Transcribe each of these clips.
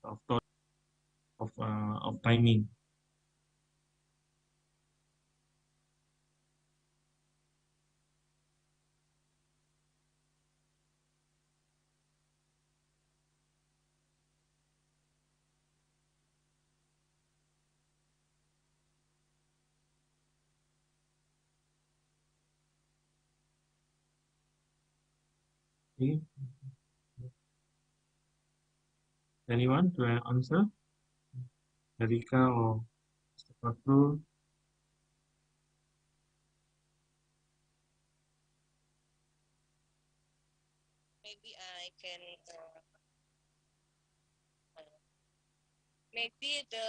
of timing. Okay. Anyone to answer? Erika or Mr. Fakrul? Maybe I can maybe the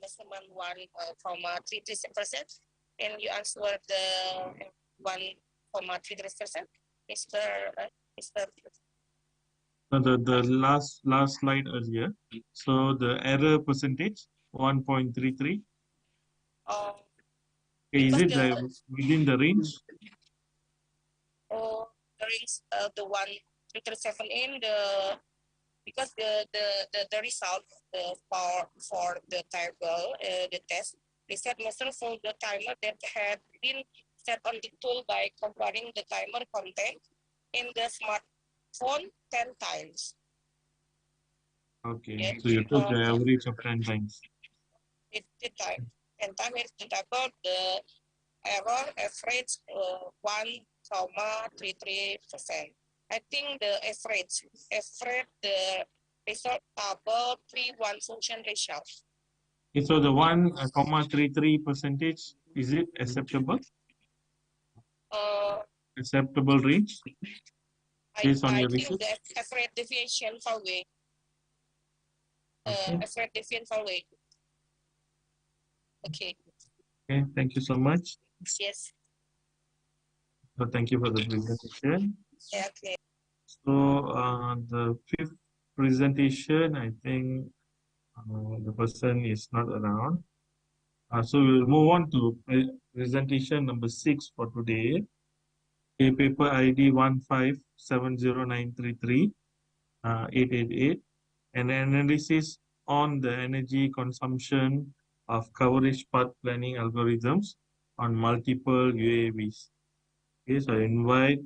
maximum 1,33%. And you answer the 1,33%, Mr. Mr. No, the last slide earlier. So the error percentage 1.33. Um, Okay, is because it within the range? The range the 1,337 in because the result for the table the test they said measure for the timer that had been set on the tool by comparing the timer content in the smartphone 10 times. Okay, Yeah, so you took the average of 10 times. the time 10 times is the table the error average 1,33%. I think the average the result table 3-1 function ratio. Okay, so the 1.33 percentage, is it acceptable? Acceptable range based on I your think research? the average deviation for way. Okay. Average deviation for way. Okay. Okay, thank you so much. Yes. So thank you for the presentation. Yeah, okay. So the fifth presentation, I think the person is not around. So we'll move on to presentation number 6 for today. Okay, paper ID 1570933 888, an analysis on the energy consumption of coverage path planning algorithms on multiple UAVs. Okay, so I invite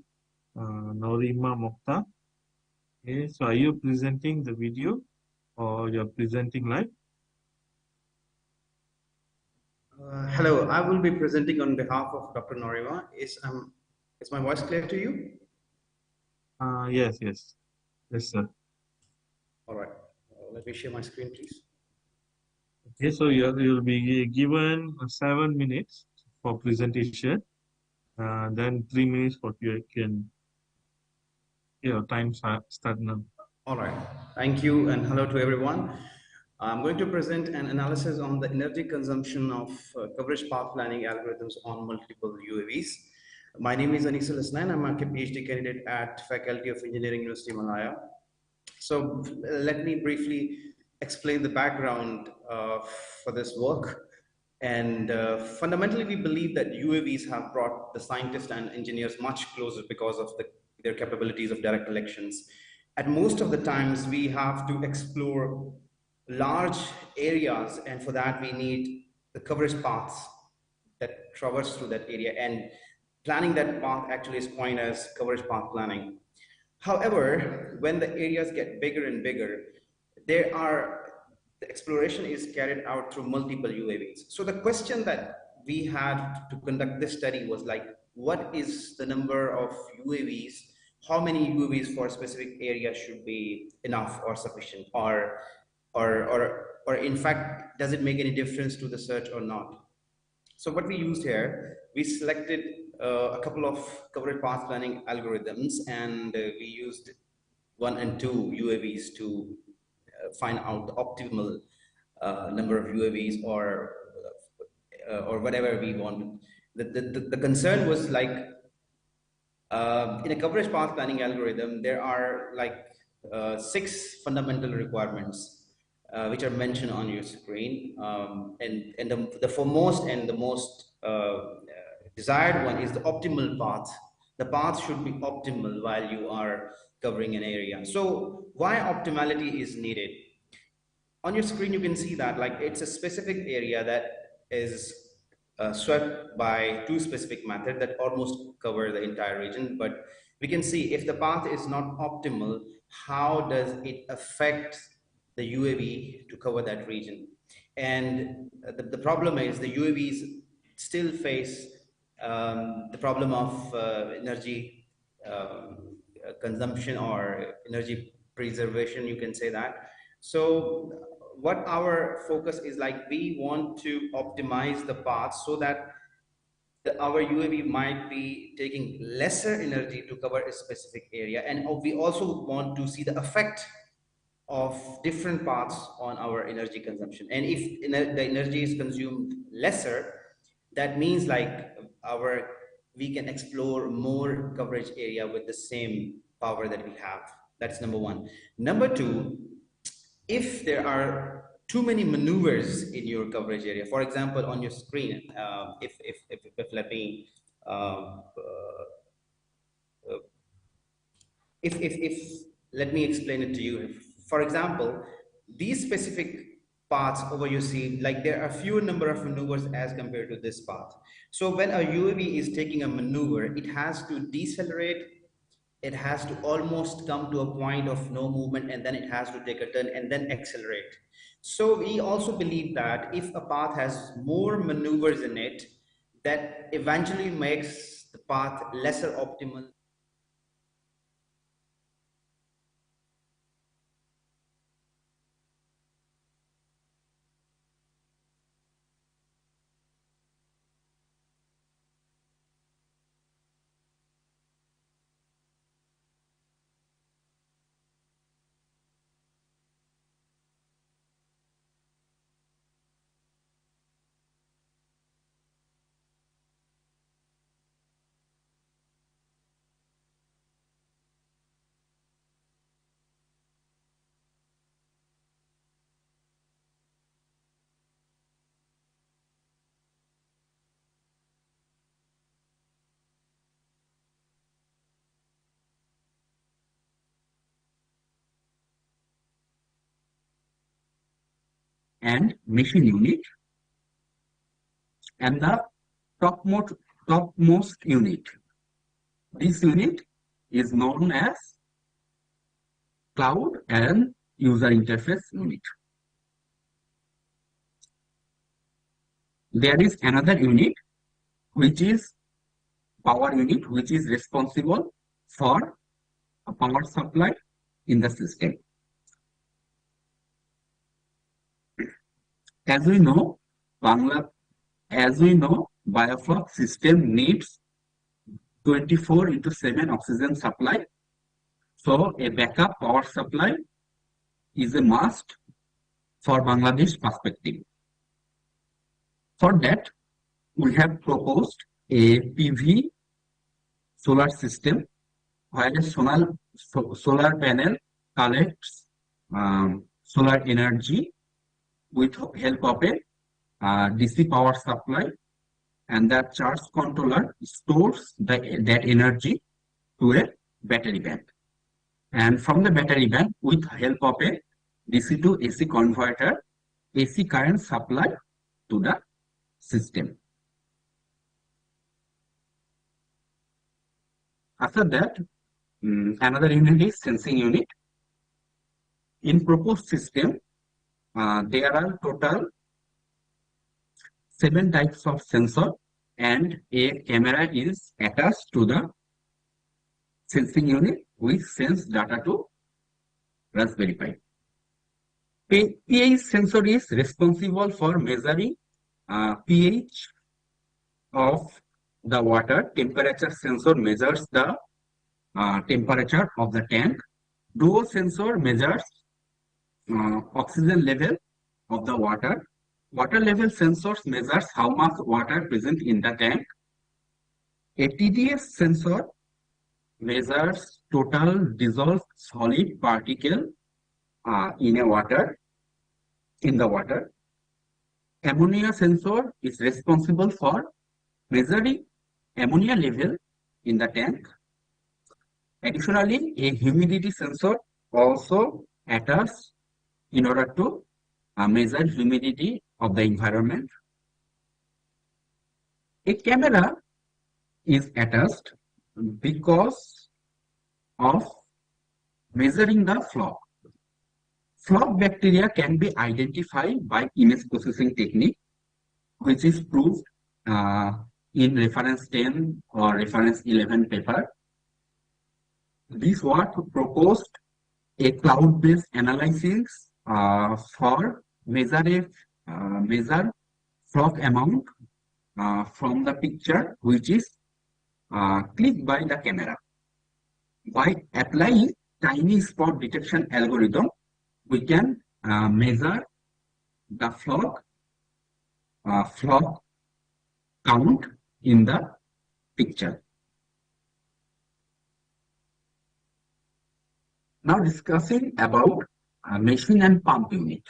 Norima Mokhtar. Okay, so are you presenting the video or you're presenting live? Hello, I will be presenting on behalf of Dr. Norima. Is my voice clear to you? Yes, yes, sir. All right. Let me share my screen, please. Okay, so you'll be given 7 minutes for presentation, then 3 minutes for Q&A. Your time start now. All right. Thank you, and hello to everyone. I'm going to present an analysis on the energy consumption of coverage path planning algorithms on multiple UAVs. My name is Anisul Hasnain. I'm a PhD candidate at Faculty of Engineering, University Malaya. So let me briefly explain the background for this work. And fundamentally, we believe that UAVs have brought the scientists and engineers much closer because of their capabilities of direct elections. At most of the times, we have to explore large areas, and for that, we need the coverage paths that traverse through that area. And planning that path actually is coined as coverage path planning. However, when the areas get bigger and bigger, the exploration is carried out through multiple UAVs. So the question that we had to conduct this study was like, what is the number of UAVs? How many UAVs for a specific area should be enough or sufficient, or in fact, does it make any difference to the search or not? So what we used here, we selected a couple of coverage path planning algorithms, and we used 1 and 2 UAVs to find out the optimal number of UAVs or whatever we wanted. The concern was like in a coverage path planning algorithm, there are like 6 fundamental requirements which are mentioned on your screen. And the foremost and the most desired one is the optimal path. The path should be optimal while you are covering an area. So why optimality is needed? On your screen you can see that like it's a specific area that is swept by two specific methods that almost cover the entire region. But we can see if the path is not optimal, how does it affect the UAV to cover that region. And the problem is the UAVs still face the problem of energy consumption or energy preservation, you can say that. So what our focus is, like we want to optimize the path so that our UAV might be taking lesser energy to cover a specific area, and we also want to see the effect of different paths on our energy consumption. And if the energy is consumed lesser, that means like our we can explore more coverage area with the same power that we have. That's number one. Number two, if there are too many maneuvers in your coverage area, for example on your screen, if let me if let me explain it to you. For example, these specific paths over you see, like there are fewer number of maneuvers as compared to this path. So when a UAV is taking a maneuver, it has to decelerate, it has to almost come to a point of no movement, and then it has to take a turn and then accelerate. So we also believe that if a path has more maneuvers in it, that eventually makes the path lesser optimal. and machine unit, and the topmost unit. This unit is known as cloud and user interface unit. There is another unit which is power unit, which is responsible for a power supply in the system. As we know, biofloc system needs 24/7 oxygen supply. So a backup power supply is a must for Bangladesh perspective. For that, we have proposed a PV solar system where a solar panel collects solar energy with help of a DC power supply, and that charge controller stores that energy to a battery bank. And from the battery bank, with help of a DC to AC converter, AC current supply to the system. After that, another unit is sensing unit. In proposed system, there are total 7 types of sensor, and a camera is attached to the sensing unit which sends data to Raspberry Pi. pH sensor is responsible for measuring pH of the water. Temperature sensor measures the temperature of the tank. DO sensor measures oxygen level of the water. Water level sensors measures how much water present in the tank. A TDS sensor measures total dissolved solid particle in the water. Ammonia sensor is responsible for measuring ammonia level in the tank. Additionally, a humidity sensor also attached in order to measure humidity of the environment. A camera is attached because of measuring the flock. Flock bacteria can be identified by image processing technique, which is proved uh, in reference 10 or reference 11 paper. This work proposed a cloud-based analysis for measure flock amount from the picture, which is clicked by the camera. By applying tiny spot detection algorithm, we can measure the flock count in the picture. Now discussing about machine and pump unit.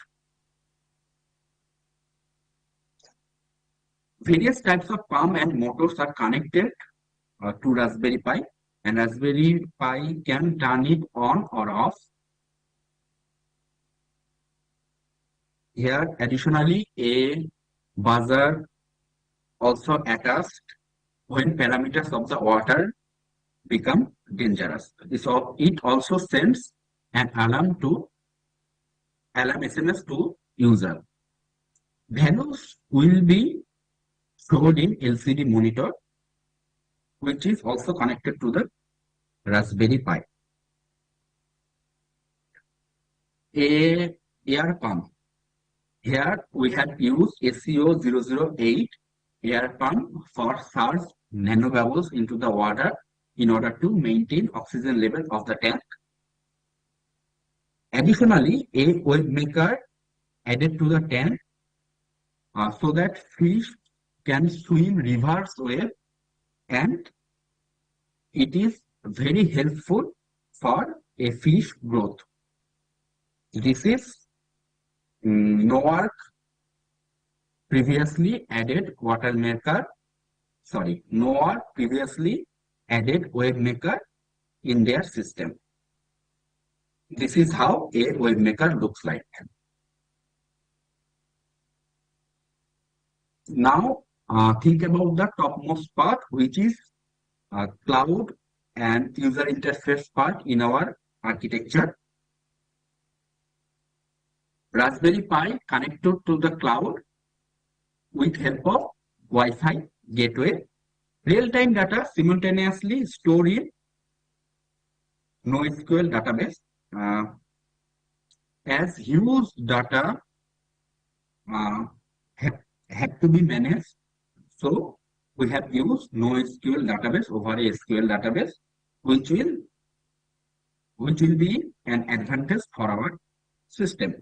Various types of pump and motors are connected to Raspberry Pi, and Raspberry Pi can turn it on or off. Here, additionally, a buzzer also attached when parameters of the water become dangerous. So it also sends an alarm SMS to user. Values will be stored in LCD monitor, which is also connected to the Raspberry Pi. A air pump. Here we have used SCO 008 air pump for surge nanobubbles into the water in order to maintain oxygen level of the tank. Additionally, a wave maker added to the tank so that fish can swim reverse wave, and it is very helpful for a fish growth. This is NOARC previously added water maker, NOAAR previously added wave maker in their system. This is how a wave maker looks like. Now think about the topmost part, which is cloud and user interface part in our architecture. Raspberry Pi connected to the cloud with help of Wi-Fi gateway. Real-time data simultaneously stored in NoSQL database. As huge data have to be managed, so we have used NoSQL database over a SQL database, which will be an advantage for our system.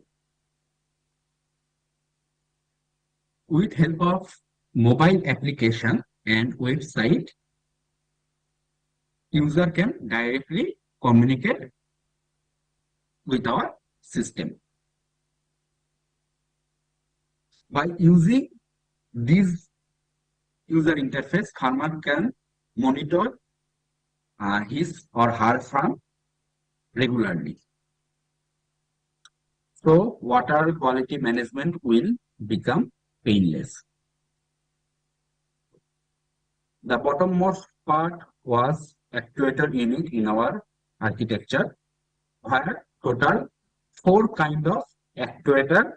With help of mobile application and website, user can directly communicate with our system. By using this user interface, farmer can monitor his or her farm regularly. So water quality management will become painless. The bottommost part was actuator unit in our architecture, where total 4 kinds of actuator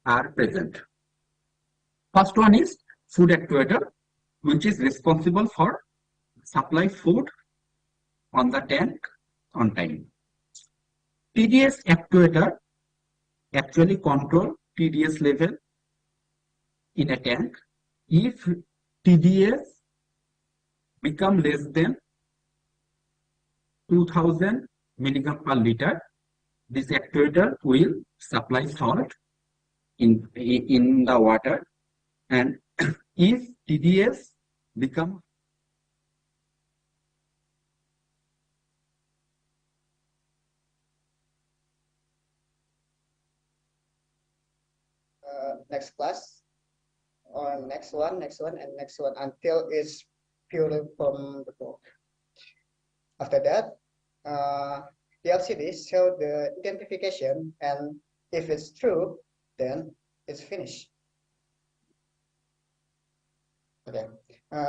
are present. First one is food actuator, which is responsible for supply food on the tank on time. TDS actuator actually control TDS level in a tank. If TDS become less than 2000 milligram per liter, this actuator will supply salt in the water, and if TDS become next class, or next one, and next one until it's purely from the book. After that, the LCD show the identification and If it's true, then it's finished. Okay.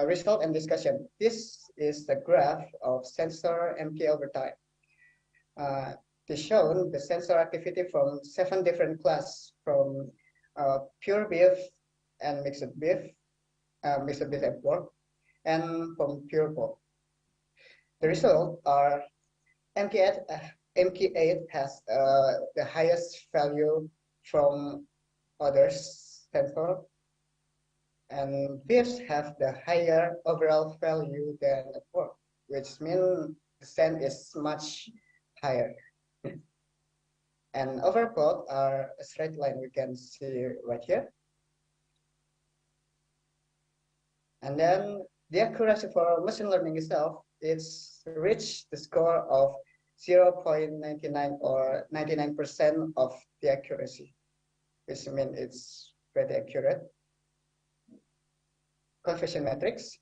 Result and discussion. This is the graph of sensor MK over time. They shown the sensor activity from 7 different classes, from pure beef and mixed beef and pork, and from pure pork. The result are MK8, MK8 has the highest value from others sensor, and beefs have the higher overall value than the pork, which means the scent is much higher. And over plot are a straight line we can see right here. And then the accuracy for machine learning itself, it's reached the score of 0.99 or 99% of the accuracy, which means it's very accurate. Conversion metrics.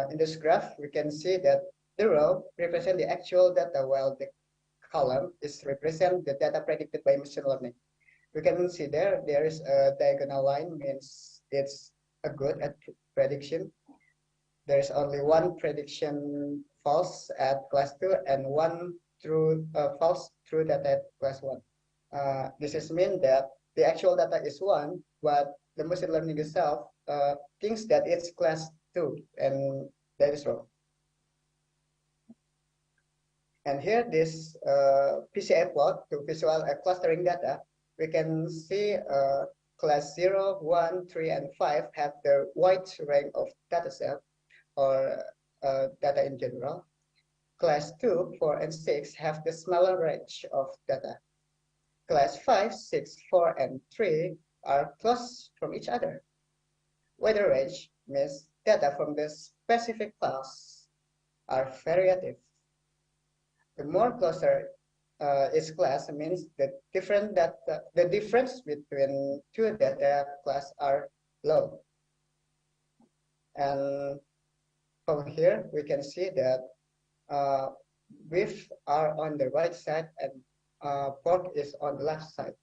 In this graph, we can see that the row represents the actual data, while the column is represent the data predicted by machine learning. We can see there is a diagonal line, means it's a good at prediction. There is only one prediction false at class 2 and one true false true data at class 1. This is mean that the actual data is 1, but the machine learning itself thinks that it's class 2, and that is wrong. And here this PCA plot to visual clustering data, we can see class 0, 1, 3, and 5 have the wide range of data set or data in general. Class 2, 4, and 6 have the smaller range of data. Class 5, 6, 4, and 3 are close from each other. Wider range means data from the specific class are variative. The more closer each class means the difference between two data class are low. And from here, we can see that beef are on the right side and pork is on the left side.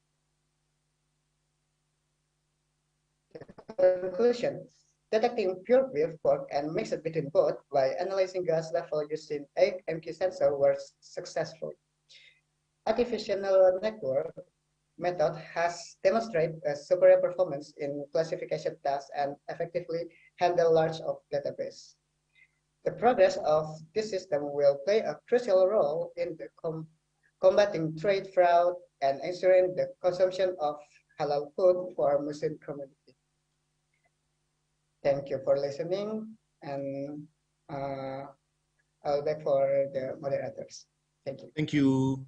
Conclusion: detecting pure beef, pork, and mixed between both by analyzing gas level using egg MQ sensor was successful. Artificial neural network method has demonstrated a superior performance in classification tasks and effectively handle large of database. The progress of this system will play a crucial role in the combating trade fraud and ensuring the consumption of halal food for Muslim community. Thank you for listening, and I'll back for the moderators. Thank you. Thank you.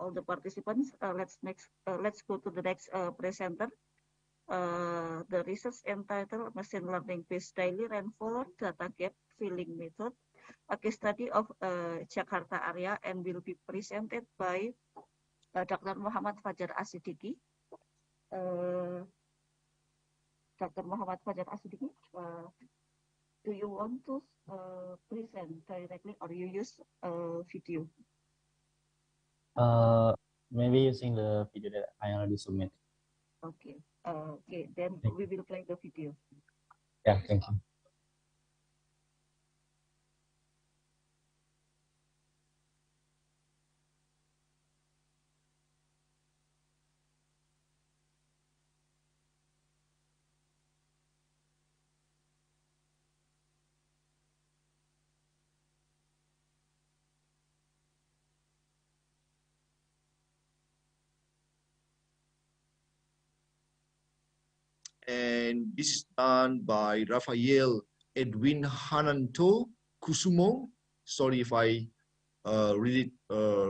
all the participants. Let's go to the next presenter. The research entitled Machine Learning Based Daily Rainfall Data Gap Filling Method, a case study of Jakarta area, and will be presented by Dr. Muhammad Fajar Asidiki. Dr. Muhammad Fajar Asidiki, do you want to present directly or you use video? Maybe using the video that I already submit. Okay. Okay, then we will play the video. Yeah, thank you. And this is done by Rafael Edwin Hananto Kusumo. Sorry if I read it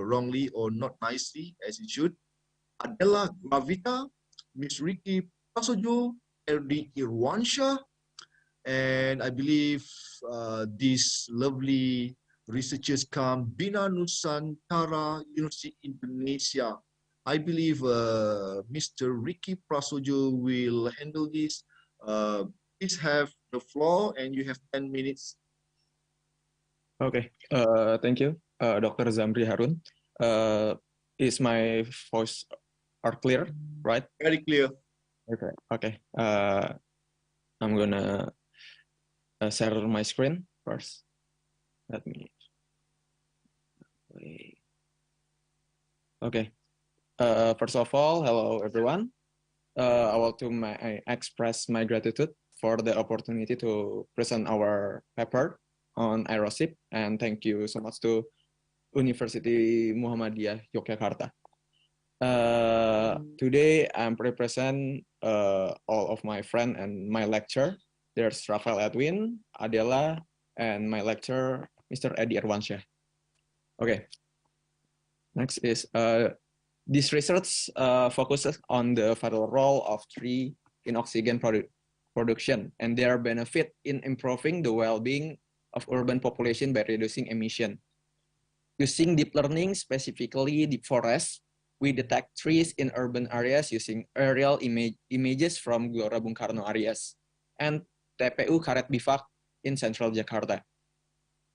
wrongly or not nicely as it should. Adela Gravita, Miss Ricky Pasojo, LD Irwansha, and I believe these lovely researchers come Bina Nusantara University Indonesia. I believe Mr. Ricky Prasojo will handle this. Please have the floor and you have 10 minutes. Okay, thank you, Dr. Zamri Harun. Is my voice are clear, right? Very clear. Okay, okay. I'm gonna share my screen first. Let me. Okay. First of all, hello everyone. I want to express my gratitude for the opportunity to present our paper on aerosip, and thank you so much to University Muhammadiyah Yogyakarta. Today I'm present all of my friend and my lecturer. There's Rafael Edwin, Adela, and my lecturer, Mr. Edi Irwansyah. Okay. Next is this research focuses on the vital role of tree in oxygen production and their benefit in improving the well-being of urban population by reducing emission. Using deep learning, specifically deep forest, we detect trees in urban areas using aerial images from Gelora Bung Karno areas and TPU Karet Bifak in central Jakarta.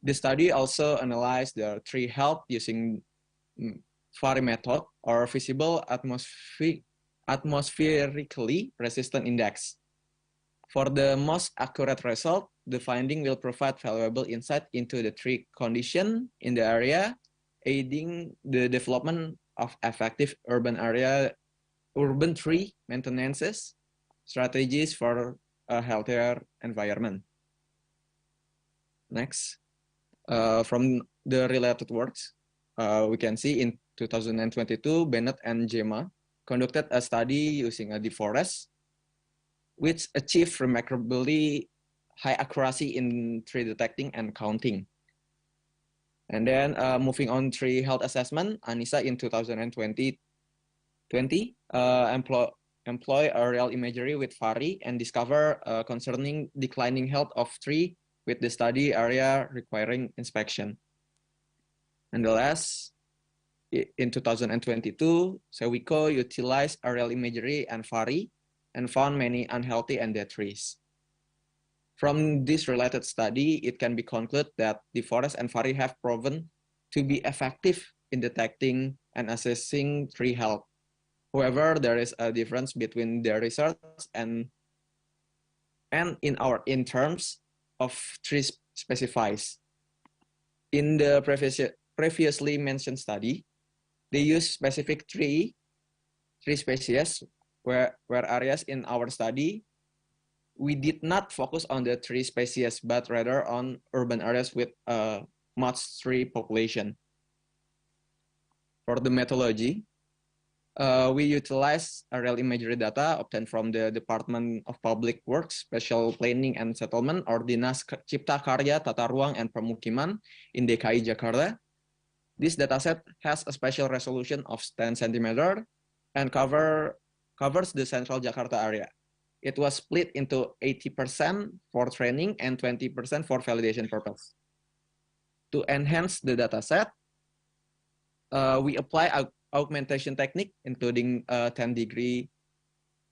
The study also analyzed the tree health using VARI method or visible atmospherically resistant index. For the most accurate result, the finding will provide valuable insight into the tree condition in the area, aiding the development of effective urban tree maintenance strategies for a healthier environment. Next, from the related works, we can see in 2022, Bennett and Gemma conducted a study using a deep forest, which achieved remarkably high accuracy in tree detecting and counting. And then moving on tree health assessment, ANISA in 2020 employ aerial imagery with VARI and discover concerning declining health of tree with the study area requiring inspection. And the last, in 2022, SEWICO utilized aerial imagery and VARI and found many unhealthy and dead trees. From this related study, it can be concluded that the forest and VARI have proven to be effective in detecting and assessing tree health. However, there is a difference between their research and in terms of tree specifies. In the previously mentioned study, they use specific tree species where areas in our study, we did not focus on the tree species, but rather on urban areas with a much tree population. For the methodology, we utilize aerial imagery data obtained from the Department of Public Works, Special Planning and Settlement, or Dinas Cipta Karya, Tata Ruang, and Permukiman in DKI Jakarta. This dataset has a spatial resolution of 10 centimeter and covers the central Jakarta area. It was split into 80% for training and 20% for validation purpose. To enhance the dataset, we apply augmentation technique, including 10-degree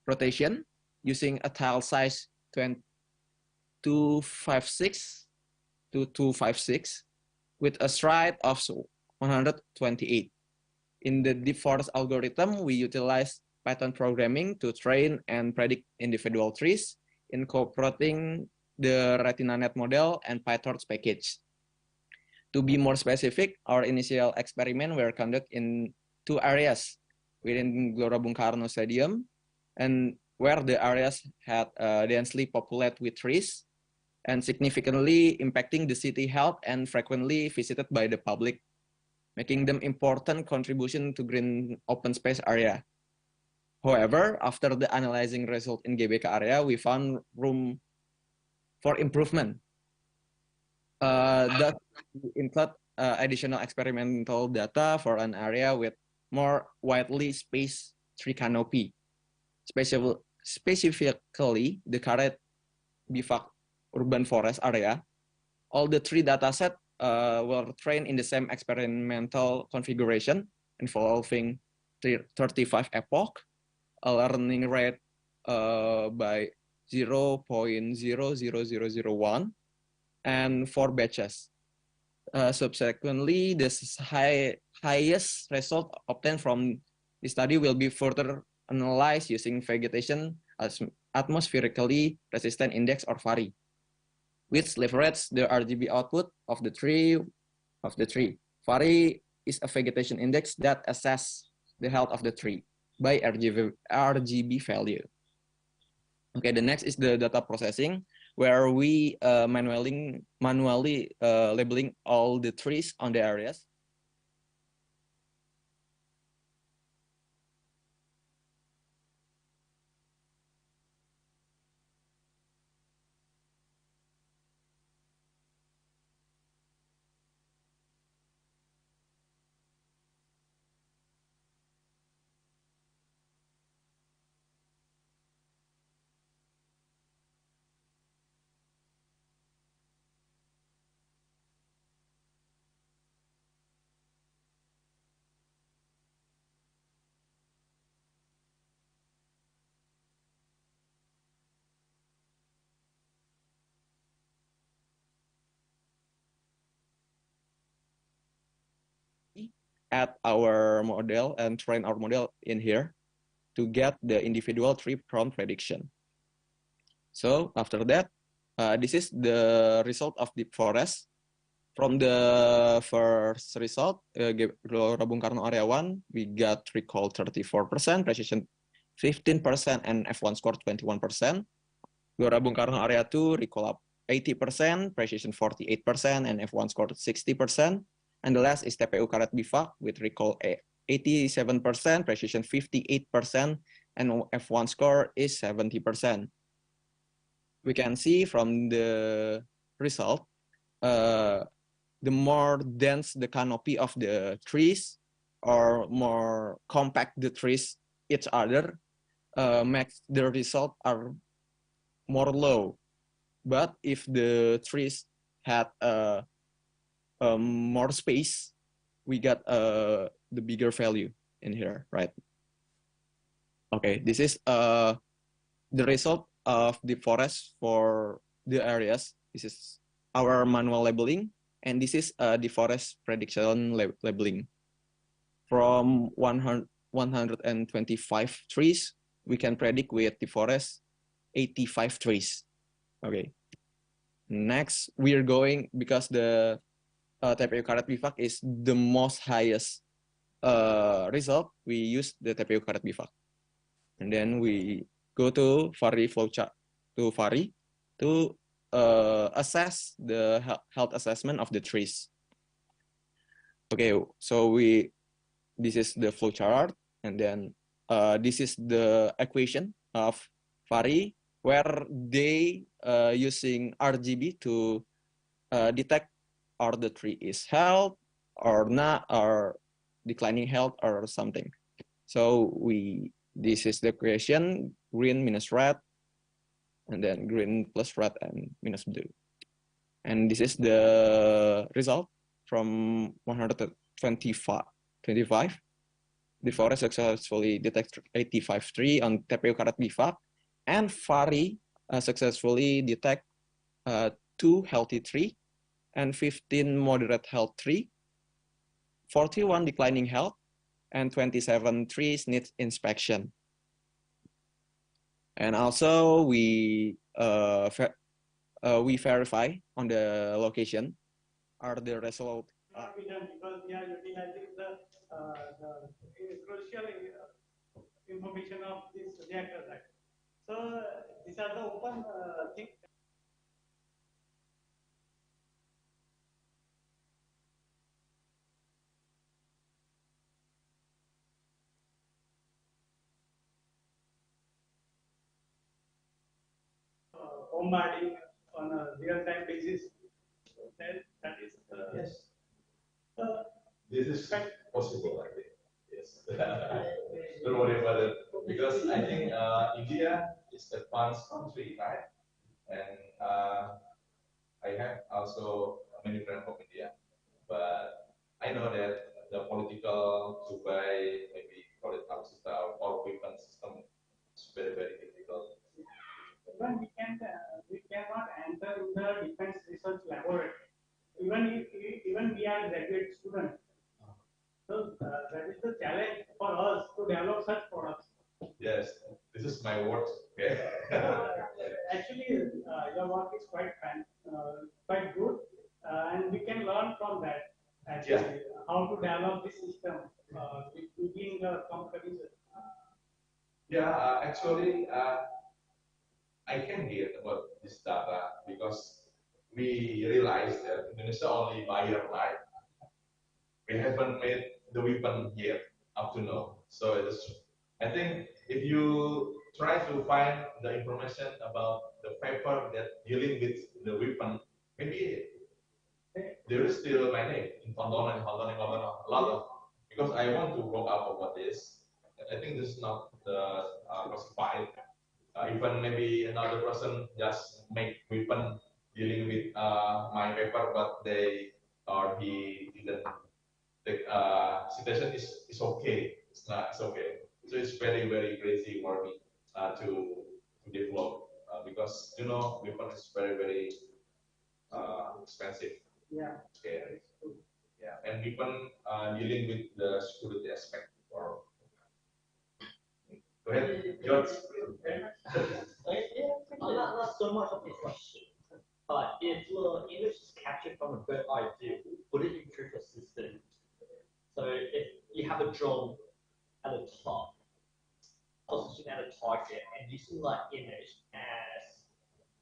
rotation using a tile size 256 to 256 with a stride of 128. In the deep forest algorithm, we utilize Python programming to train and predict individual trees, incorporating the RetinaNet model and PyTorch package. To be more specific, our initial experiment were conducted in 2 areas within Gelora Bung Karno Stadium, and where the areas had densely populated with trees and significantly impacting the city health and frequently visited by the public, making them important contribution to green open space area. However, after the analyzing result in GBK area, we found room for improvement. That include additional experimental data for an area with more widely spaced tree canopy. Specifically, the Karet Bivak urban forest area, all the 3 dataset were trained in the same experimental configuration involving 35 epoch, a learning rate by 0.00001 and 4 batches. Subsequently, this highest result obtained from the study will be further analyzed using vegetation as atmospherically resistant index or VARI, which leverages the RGB output of the tree. VARI is a vegetation index that assesses the health of the tree by RGB value. Okay, the next is the data processing, where we manually labeling all the trees on the areas. Add our model and train our model in here to get the individual tree prompt prediction. So after that, this is the result of deep forest. From the first result, Gelora Bung Karno Area 1, we got recall 34%, precision 15%, and F1 score 21%. Gelora Bung Karno Area 2, recall up 80%, precision 48%, and F1 score 60%. And the last is TPU Karet Bivak with recall 87%, precision 58%, and F1 score is 70%. We can see from the result, the more dense the canopy of the trees or more compact the trees each other, makes the result are more low. But if the trees had more space, we got the bigger value in here, right? Okay, this is the result of the forest for the areas. This is our manual labeling, and this is the forest prediction labeling. From 125 trees, we can predict with the forest 85 trees. Okay. Next, we are going, because the TPU Karet Bivak is the most highest result, we use the TPU Karet Bivak. And then we go to VARI flowchart, to VARI, to assess the health assessment of the trees. Okay, so this is the flowchart, and then this is the equation of VARI, where they using RGB to detect or the tree is healthy or not, or declining health or something. So this is the equation: green minus red, and then green plus red and minus blue. And this is the result from 125. The forest successfully detected 85 on TPU Karat Bivak, and Fari successfully detect 2 healthy tree and 15 moderate health tree, 41 declining health, and 27 trees need inspection. And also we verify on the location are the result. Because we are utilizing the crucial information of this reactor, right? So these are the open things. Bombarding on a real-time basis. That is yes. This is possible, I think. Yes. Don't worry about it. Because I think India is the advanced country, right? And I have also many friends from India. But I know that the political Dubai, maybe call it Alutsista or weapon system, is very, very difficult. Even we cannot enter in the defense research laboratory. Even we are graduate students. So that is the challenge for us to develop such products. Yes, this is my work. Okay. Actually, your work is quite good, and we can learn from that. Actually, how to develop this system within the companies. Yeah, actually, I can hear about this data because we realized that Indonesia only buyer, right? We haven't made the weapon yet up to now. So it is, I think if you try to find the information about the paper that dealing with the weapon, maybe there is still my name in Tontonan, a lot of, because I want to work out about this. I think this is not the classified. Even maybe another person just make weapon dealing with my paper, but they or he didn't. The situation is okay. It's okay. So it's very very crazy for me to develop because you know weapon is very very expensive. Yeah. Okay. Yeah, and weapon dealing with the security aspect. Or go ahead, George. Not so much of a question, but if the image is captured from a bird eye view, would it improve the system? So if you have a drone at the top, position at a target, and using that image as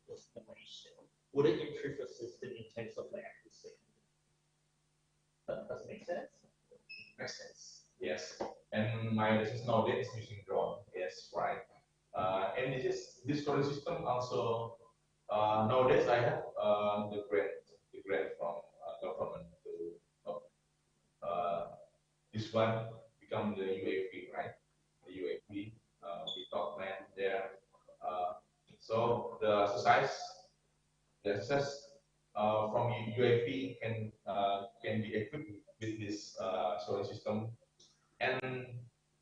destination, would it improve the system in terms of the accuracy? Does it make sense? Makes sense. Yes. And my business nowadays is using drone. Yes, right. And this current system also nowadays I have the grant from government to this one become the UAV, right? The UAV we talk man there. So the exercise from UAV can be equipped with this solar system. And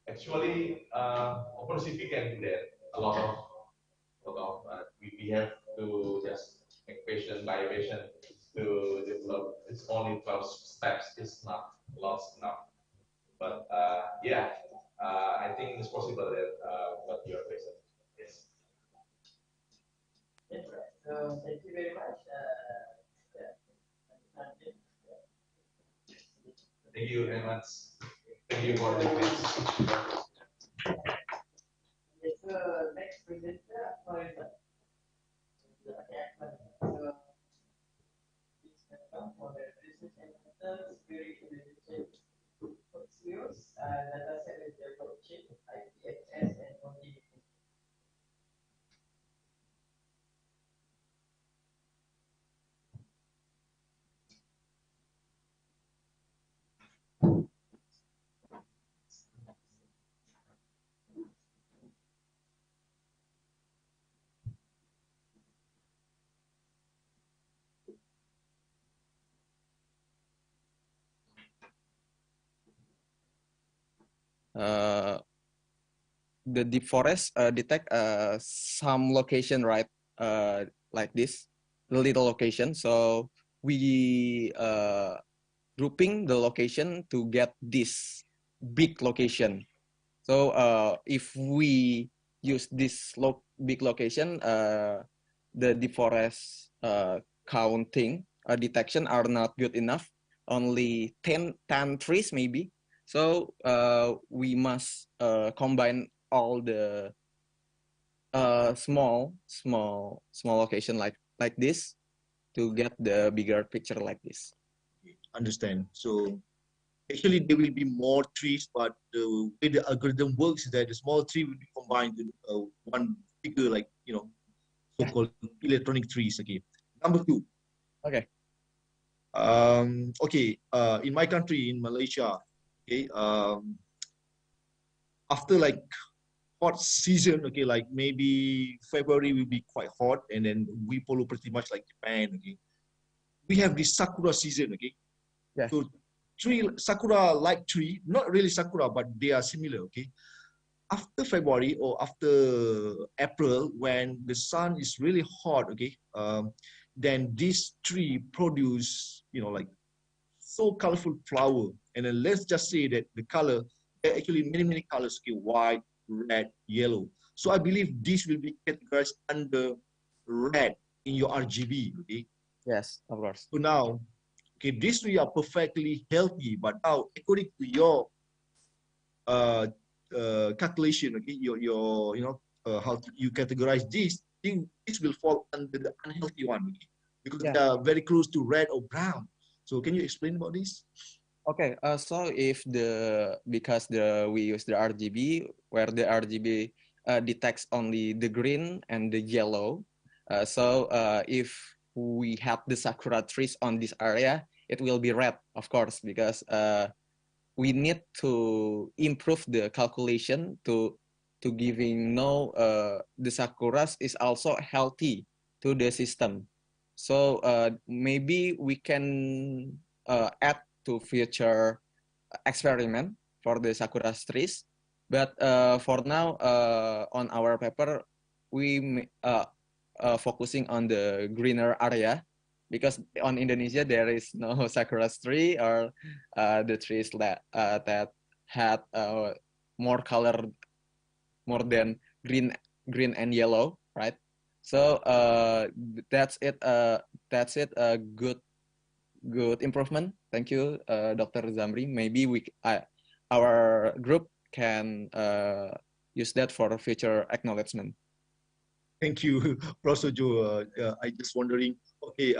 actually, OpenCV can do that. We have to just make patient by patient to develop. It's only 12 steps. It's not lots enough. But yeah, I think it's possible that what you are facing. Yes. Thank you very much. Thank you very much. Thank you for the questions. Yes, next presenter, Faisal. For the research and security related skills, data set development, IPFS, and continuity. The deep forest detect some location, right? Like this, the little location. So we grouping the location to get this big location. So if we use this big location, the deep forest counting detection are not good enough. Only 10 trees maybe. So we must combine all the small location like this to get the bigger picture like this. Understand. So actually there will be more trees, but the way the algorithm works is that the small tree will be combined with one bigger, like, so-called electronic trees. Okay. Number two. Okay. Okay. In my country, in Malaysia, okay, after like hot season, okay, like maybe February will be quite hot, and then we follow pretty much like Japan. Okay, we have this sakura season. Okay, yes. So sakura like tree, not really sakura, but they are similar. Okay, after February or after April, when the sun is really hot, okay, then this tree produce, like so colorful flower. And then let's just say that the color, there are actually many colors, okay, white, red, yellow. So I believe this will be categorized under red in your RGB, okay? Yes, of course. So now, okay, these three are perfectly healthy, but now according to your calculation, okay, how you categorize this, this will fall under the unhealthy one, okay? Because they are very close to red or brown. So can you explain about this? Okay, so if because we use the RGB, where the RGB detects only the green and the yellow, so if we have the sakura trees on this area, it will be red, of course, because we need to improve the calculation to giving the sakuras is also healthy to the system. So maybe we can add to future experiment for the sakura trees, but for now on our paper we focusing on the greener area, because on Indonesia there is no sakura tree or the trees that had more color, more than green and yellow, right? So that's it. That's it. A good improvement. Thank you, Dr. Zamri. Maybe our group can use that for future acknowledgement. Thank you, Prasojo. I just wondering. Okay,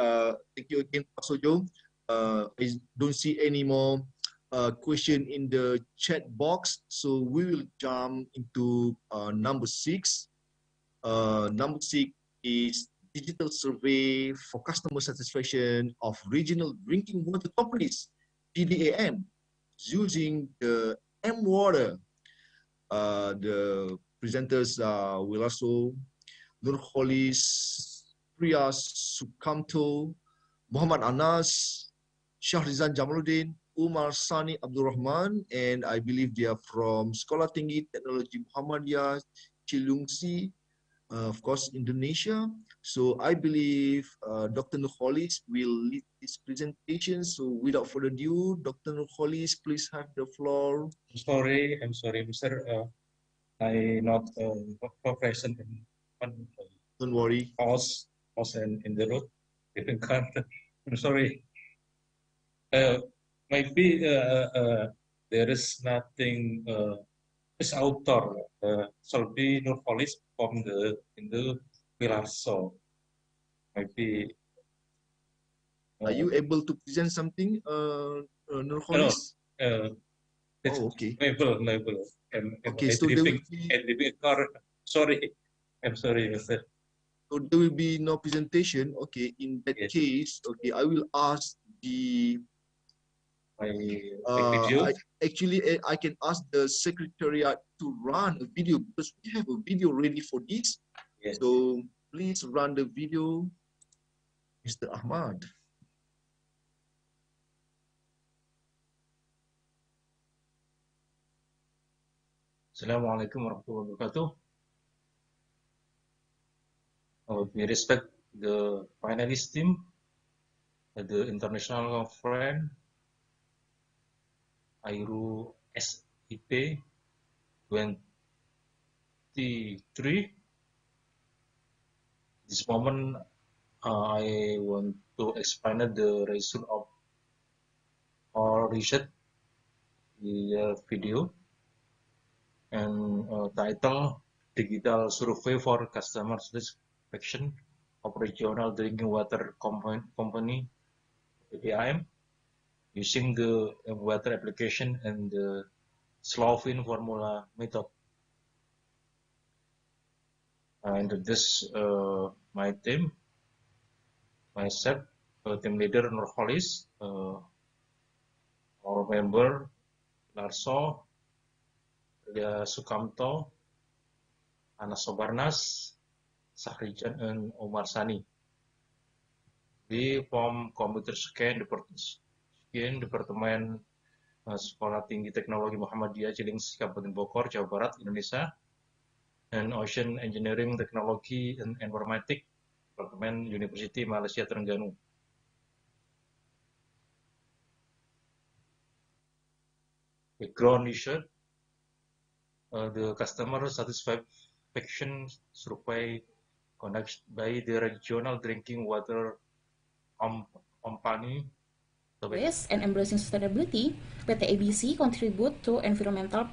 thank you again, Prasojo. I don't see any more question in the chat box, so we will jump into number 6. Number 6 is digital survey for customer satisfaction of regional drinking water companies, PDAM, using the M Water. The presenters are Wilaso, Nurholis, Priya Sukamto, Muhammad Anas, Shahrizan Jamaluddin, Umar Sani Abdul Rahman, and I believe they are from Sekolah Tinggi Teknologi Muhammadiyah Cilungsi, of course, Indonesia. So I believe Dr. Nurholis will lead this presentation. So without further ado, Dr. Nurholis, please have the floor. I'm sorry, Mr. I not present in Don't worry. Pause and in the road. I'm sorry. Maybe there is nothing. This author shall be Nurholis from in the Pilarso. Maybe. Are you able to present something, Nurholis? Oh, okay. Level. Okay, so there will be sorry. I'm sorry, Mr. So there will be no presentation. Okay, in that case, okay, I will ask the video? I can ask the secretariat to run a video because we have a video ready for this. Yes. So please run the video, Mr. Ahmad. Assalamualaikum warahmatullahi wabarakatuh. We respect the finalist team at the international friend Airu SIP 23. This moment, I want to explain the result of our research the video and title Digital Survey for Customer Satisfaction of Regional Drinking Water Company (PDAM) using the water application and the Slovene formula method. And this my team, myself, team leader Nurholis, our member Larso, Ria Sukamto, Anas Sobarnas, Sahrijan, and Omar Sani. Di form Computer Scan Departemen Sekolah Tinggi Teknologi Muhammadiyah Cilengsi Kabupaten Bogor, Jawa Barat, Indonesia, and Ocean Engineering Technology and Informatics Departemen University Malaysia Terengganu. Background research, the customer satisfaction survey conducted by the Regional Drinking Water Company and embracing sustainability, PT ABC contribute to environmental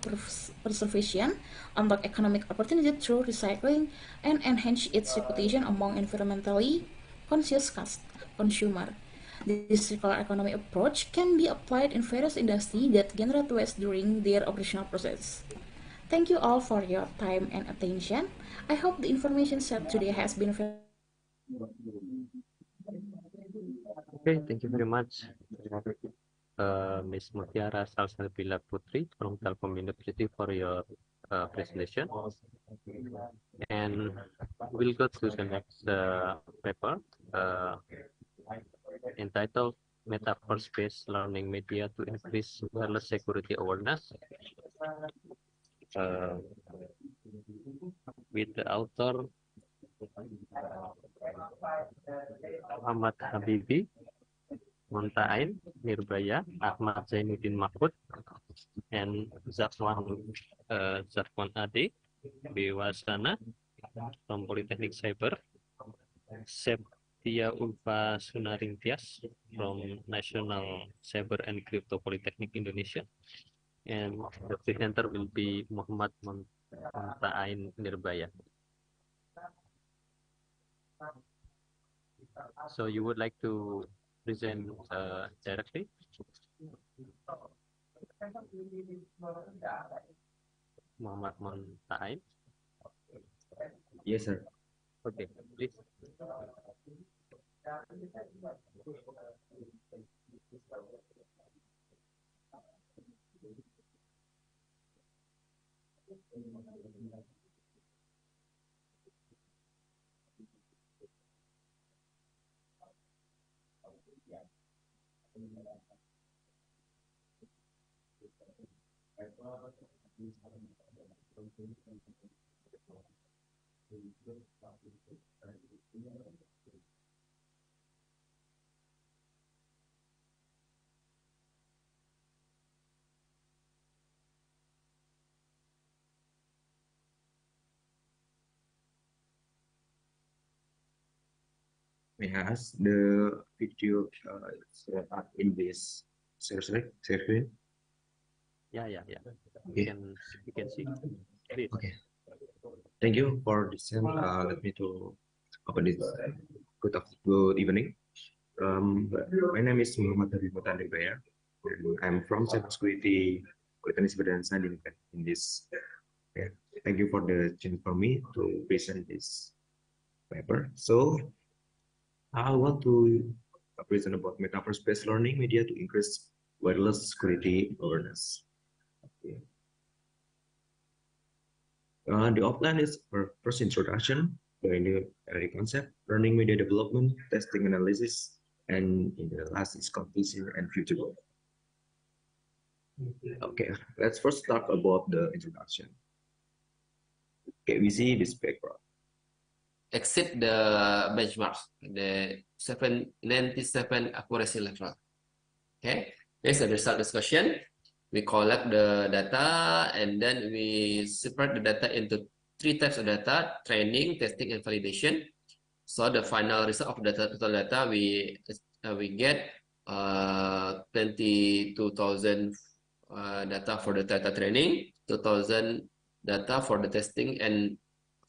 preservation, unlock economic opportunity through recycling, and enhance its reputation among environmentally conscious consumer. This circular economy approach can be applied in various industries that generate waste during their operational process. Thank you all for your time and attention. I hope the information shared today has been Okay, thank you very much, Ms. Mutiara Salsabila Putri from Telkom University for your presentation. And we'll go to the next paper entitled Metaverse-Based Learning Media to Increase Wireless Security Awareness, with the author Ahmad Habibi, Muntain Nirbaya, Ahmad Zainuddin Mahmud, and Zakwan Ade Bewasana from Polytechnic Cyber, Septia Ulfa Sunaring Tias from National Cyber and Crypto Polytechnic Indonesia, and the presenter will be Muhammad Muntain Nirbaya. So you would like to present directly? Muhammad Muntain? Yes, sir. Okay, please. May I ask the video in this screen? Yeah. Okay. You can see. Please. Okay. Thank you for this. Let me to open this. Good evening. My name is Muhammad Habib Mutandibaya. I'm from Cybersecurity Polytechnic Badan Sanding in this. Yeah. Thank you for the chance for me to present this paper. So I want to present about metaverse-based learning media to increase wireless security awareness. Okay. The outline is our first introduction, the new area concept, learning media development, testing analysis, and in the last is conclusion and future goal. Okay, let's first talk about the introduction. Okay, we see this background. Exceed the benchmarks, the 97 accuracy level. Okay, there's a result discussion. We collect the data and then we separate the data into 3 types of data: training, testing, and validation. So the final result of data, total data, we get 22,000 data for the data training, 2,000 data for the testing and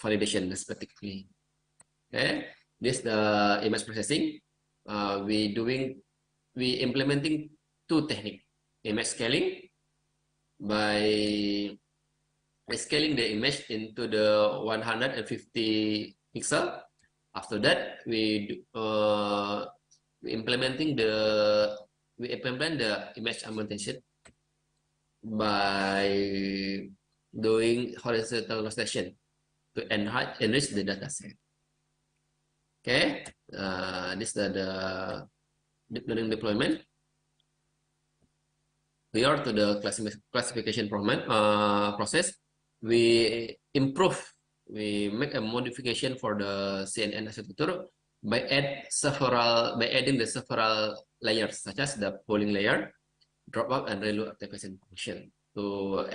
validation respectively. Okay, this the image processing. We implementing 2 techniques: image scaling by scaling the image into the 150 pixel. After that, we implement the image augmentation by doing horizontal rotation to enrich the data set. Okay, this is the deep learning deployment. Prior to the classification process, we make a modification for the CNN architecture by adding the several layers, such as the polling layer, dropout, and ReLU activation function to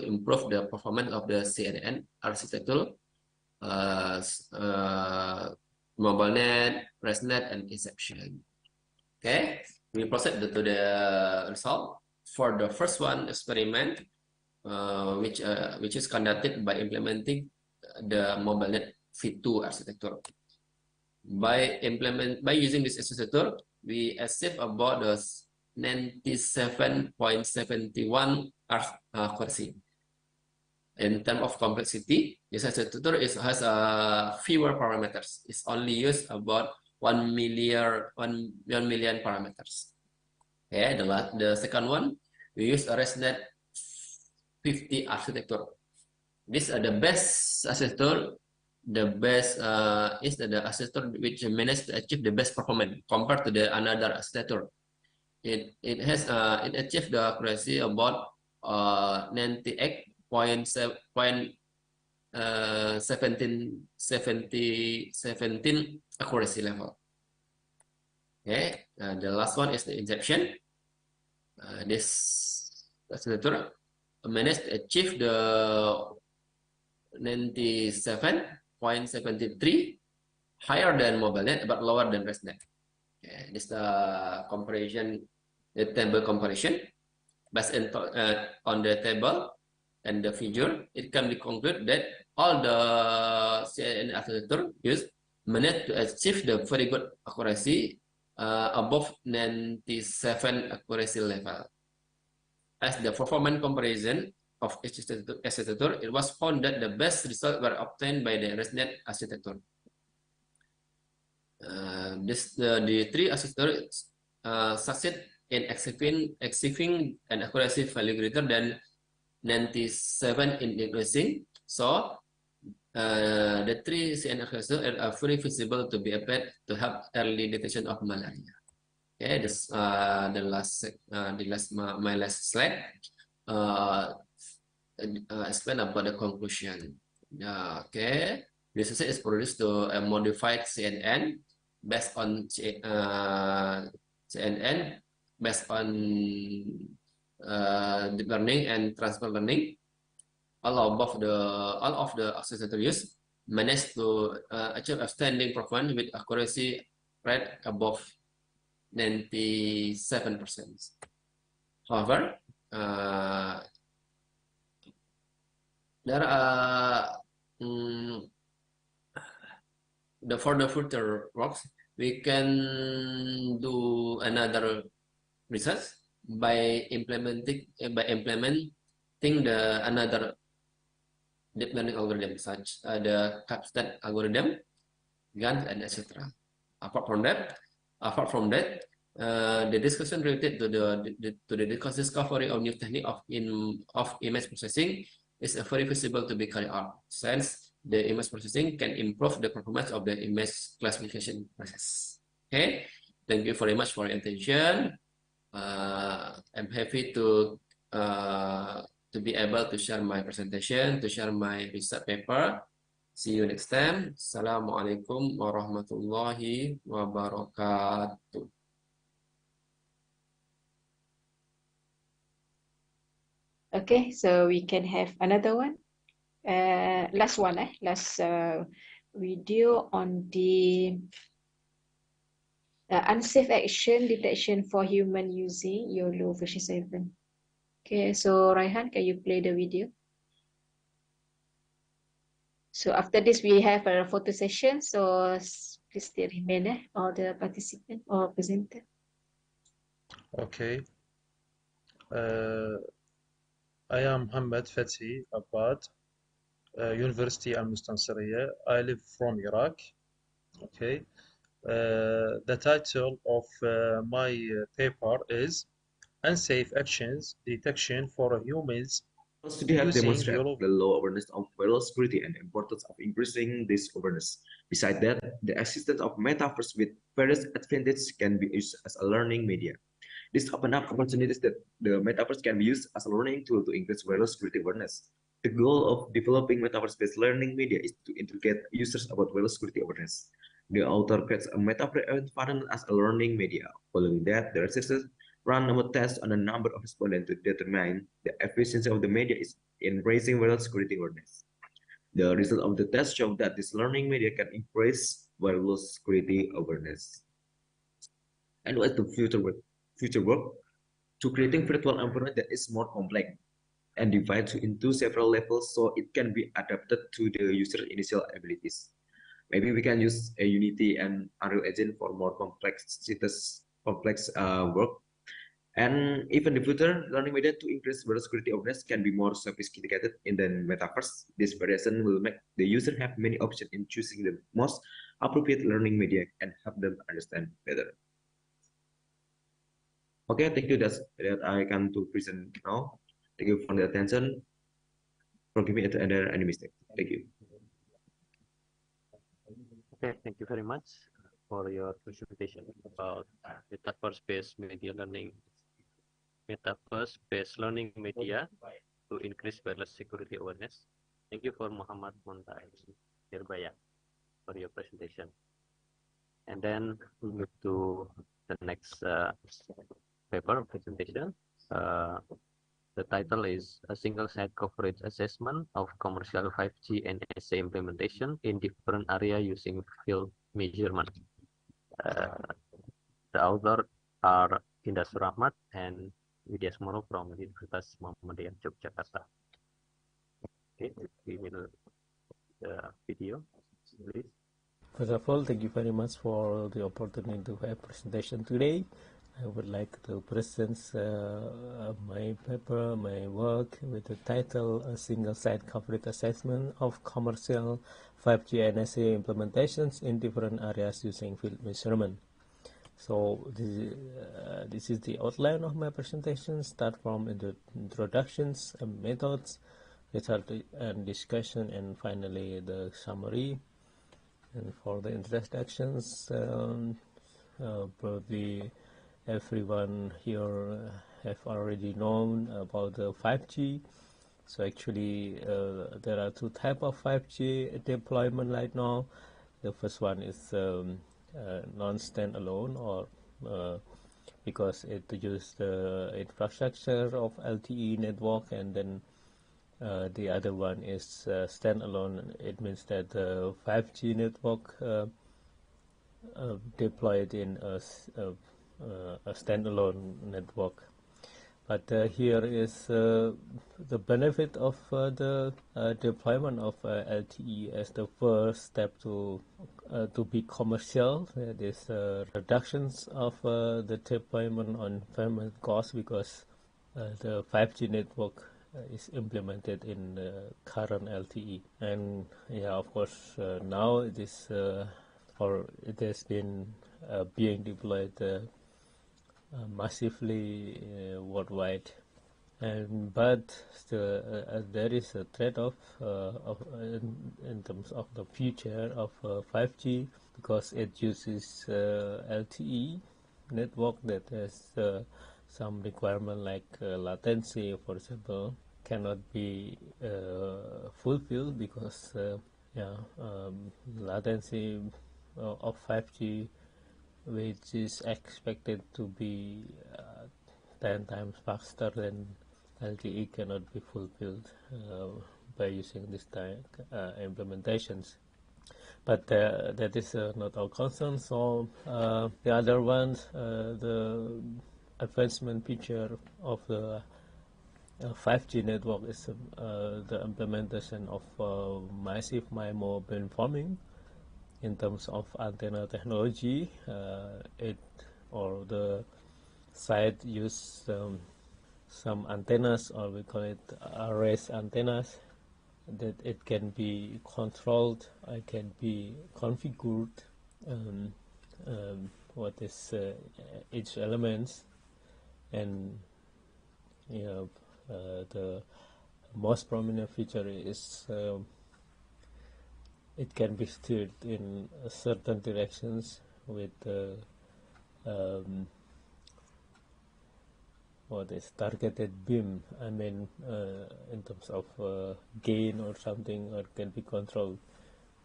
improve the performance of the CNN architecture, MobileNet, ResNet, and Inception. Okay, we proceed to the result. For the first one experiment, which is conducted by implementing the MobileNet V2 architecture. By using this architecture, we achieve about the 97.71 accuracy. In terms of complexity, this architecture has fewer parameters. It's only used about 1 million parameters. Okay, the second one, we use a ResNet 50 architecture. These are the best architecture. The best is the architecture which managed to achieve the best performance compared to the another architecture. It achieved the accuracy about 98.17 accuracy level. Okay, the last one is the Inception. This architecture managed to achieve the 97.73, higher than MobileNet but lower than ResNet. Okay, this is the comparison, the table comparison. Based on the table and the figure, it can be concluded that all the CNN architecture used managed to achieve the very good accuracy above 97 accuracy level. As the performance comparison of each architecture, it was found that the best results were obtained by the ResNet architecture. The 3 architectures succeed in achieving an accuracy value greater than 97 in decreasing. So the 3 CNN architectures are very feasible to be applied to help early detection of malaria. Okay, this my last slide. Explain about the conclusion. Okay, this is produced to a modified CNN based on CNN based on deep learning and transfer learning. All of the architectures managed to achieve outstanding performance with accuracy rate above 97%. However, there are for the future works, we can do another research by implementing another deep learning algorithm, such the Capstone algorithm, GAN, and etc. Apart from that, The discussion related to the discovery of new technique of image processing is very visible to be carried out, since the image processing can improve the performance of the image classification process. Okay, thank you very much for your attention. I'm happy to be able to share my presentation, to share my research paper. See you next time. Assalamualaikum warahmatullahi wabarakatuh. Okay, so we can have another one. Last one, last video on the unsafe action detection for human using YOLO version 7. Okay, so Raihan, can you play the video? So after this, we have a photo session. So please stay remain, all the participant or presenter. Okay. I am Mohammed Fethi Abad, University Al-Mustansiriya. I live from Iraq. Okay. The title of my paper is Unsafe Actions Detection for Humans Study have using demonstrated YOLO. the low awareness of viral security and the importance of increasing this awareness. Besides that, the existence of metaverse with various advantages can be used as a learning media. This opens up opportunities that the metaverse can be used as a learning tool to increase viral security awareness. The goal of developing metaverse-based learning media is to educate users about viral security awareness. The author creates a metaverse environment as a learning media. Following that, the researchers run number tests on a number of respondents to determine the efficiency of the media in raising viral security awareness. The result of the test showed that this learning media can increase viral security awareness. And what the future work to creating virtual environment that is more complex and divided into several levels so it can be adapted to the user's initial abilities. Maybe we can use a Unity and Unreal Engine for more complex work. And even the future learning media to increase viral security awareness can be more sophisticated in the metaverse. This variation will make the user have many options in choosing the most appropriate learning media and help them understand better. Okay, thank you. That's that I can to present now. Thank you for the attention. Forgive me if there are any mistake. Thank you. Okay, thank you very much for your presentation about metaverse-based media learning, metaverse-based learning media to increase wireless security awareness. Thank you for Muhammad Montai Hirbaya for your presentation. And then we move to the next paper presentation. The title is A Single-Site Coverage Assessment of Commercial 5G and SA Implementation in Different Areas Using Field Measurement. The author are Indah Surahmat and Widya Smoro from Universitas Muhammadiyah Yogyakarta. Okay, we will the video, please. First of all, thank you very much for the opportunity to have presentation today. I would like to present my paper, my work with the title A Single Site Coverage Assessment of Commercial 5G and SA Implementations in Different Areas Using Field Measurement. So this is the outline of my presentation. Start from the introductions and methods, result and discussion, and finally the summary. And for the introductions, probably everyone here have already known about the 5G. So actually there are two types of 5G deployment right now. The first one is non-standalone, or because it uses the infrastructure of LTE network, and then the other one is standalone. It means that the 5G network deployed in a standalone network. But here is the benefit of the deployment of LTE as the first step to be commercial. That is reductions of the deployment on payment costs, because the 5G network is implemented in the current LTE. And yeah, of course, now it is or it has been being deployed massively worldwide. But still, there is a trade-off in terms of the future of 5G, because it uses LTE network that has some requirement like latency, for example, cannot be fulfilled because latency of 5G, which is expected to be 10 times faster than LTE, cannot be fulfilled by using this type implementations. But that is not our concern. So the other ones, the advancement feature of the 5G network is the implementation of massive MIMO beamforming. In terms of antenna technology, the site use some antennas, or we call it arrays antennas, that it can be controlled, it can be configured, what is each elements, and the most prominent feature is it can be steered in certain directions with what is targeted beam. I mean, in terms of gain or something, or can be controlled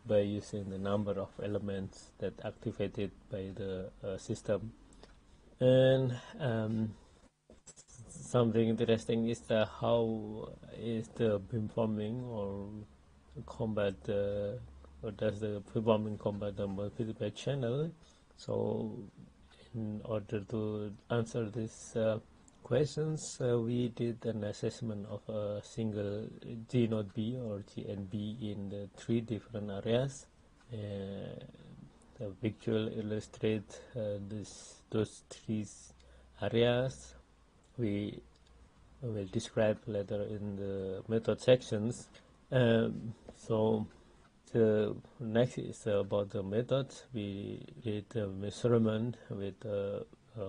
by using the number of elements that activated by the system. And something interesting is how is the beamforming or combat or does the beamforming combat the multi-feedback channel. So in order to answer this questions, we did an assessment of a single G node B or GNB in the 3 different areas. The picture illustrates those 3 areas. We will describe later in the method sections. So the next is about the method. We did a measurement with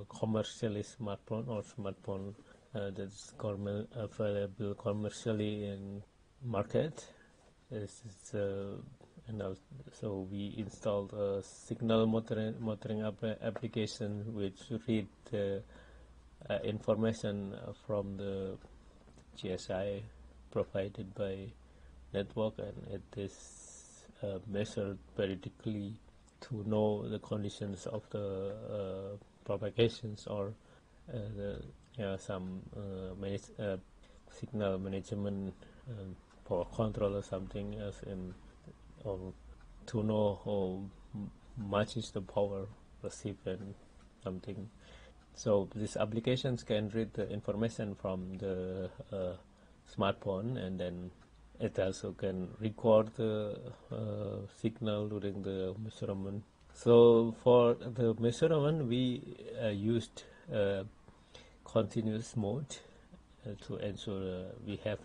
commercially smartphone or smartphone that's available commercially in market. So we installed a signal monitoring application which read information from the GSI provided by network, and it is measured periodically to know the conditions of the propagations or some signal management for control or something else, or to know how much is the power received and something. So these applications can read the information from the smartphone, and then it also can record the signal during the measurement. So for the measurement, we used continuous mode to ensure we have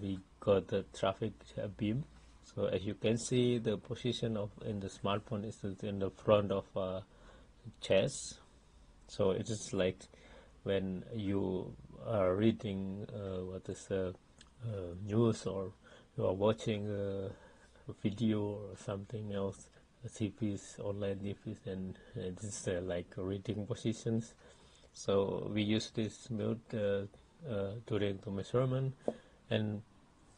we got the traffic beam. So as you can see, the position in the smartphone is in the front of chest. So it is like when you are reading what is news, or you are watching a video or something else, TVs, online TVs, and this is like reading positions. So we use this mode during the measurement, and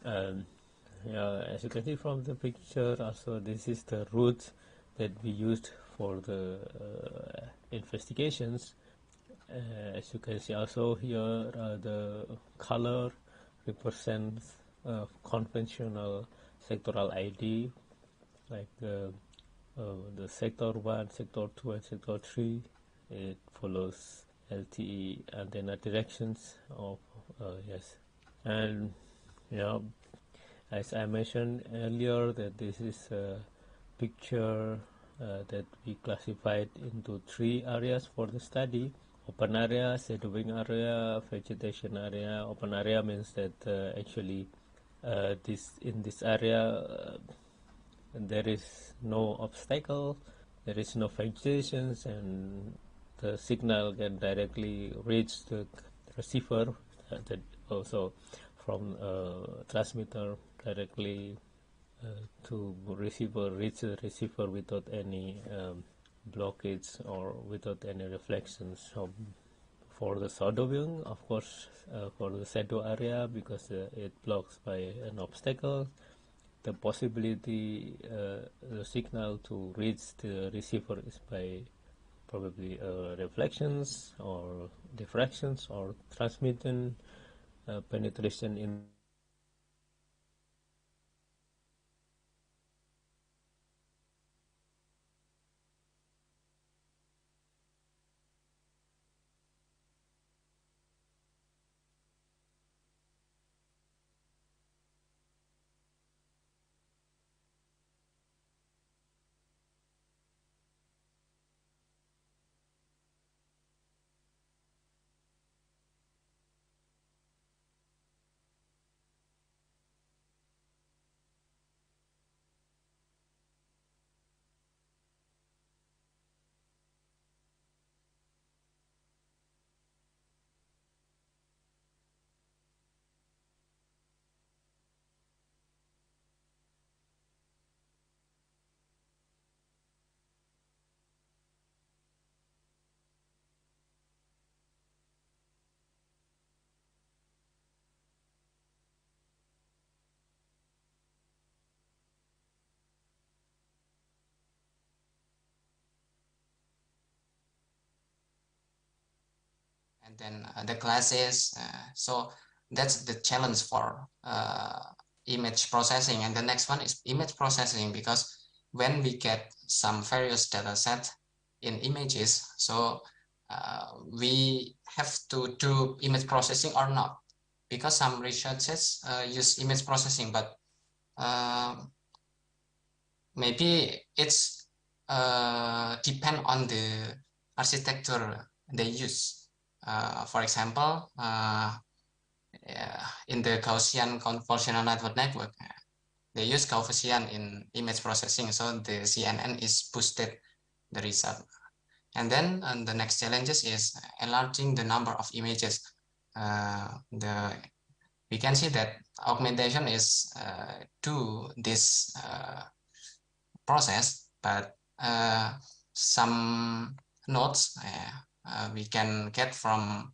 as you can see from the picture, also this is the route that we used for the investigations. As you can see also here, the color represents conventional sectoral ID, like the sector 1, sector 2, and sector 3. It follows LTE antenna directions of yes. And as I mentioned earlier, that this is a picture that we classified into 3 areas for the study: open area, shadowing area, vegetation area. Open area means that actually in this area there is no obstacle, there is no vegetation, and the signal can directly reach the receiver, that also from transmitter directly to receiver, reach the receiver without any blockage or without any reflections. So for the shadowing, of course, for the shadow area, because it blocks by an obstacle, the possibility the signal to reach the receiver is by probably reflections or diffractions or transmission penetration in and then the classes. So that's the challenge for image processing. And the next one is image processing, because when we get some various data set in images, so we have to do image processing or not, because some researchers use image processing, but maybe it's depend on the architecture they use. For example, in the Gaussian convolutional network, they use Gaussian in image processing, so the CNN is boosted the result. And then the next challenges is enlarging the number of images. We can see that augmentation is do this process, but some notes we can get from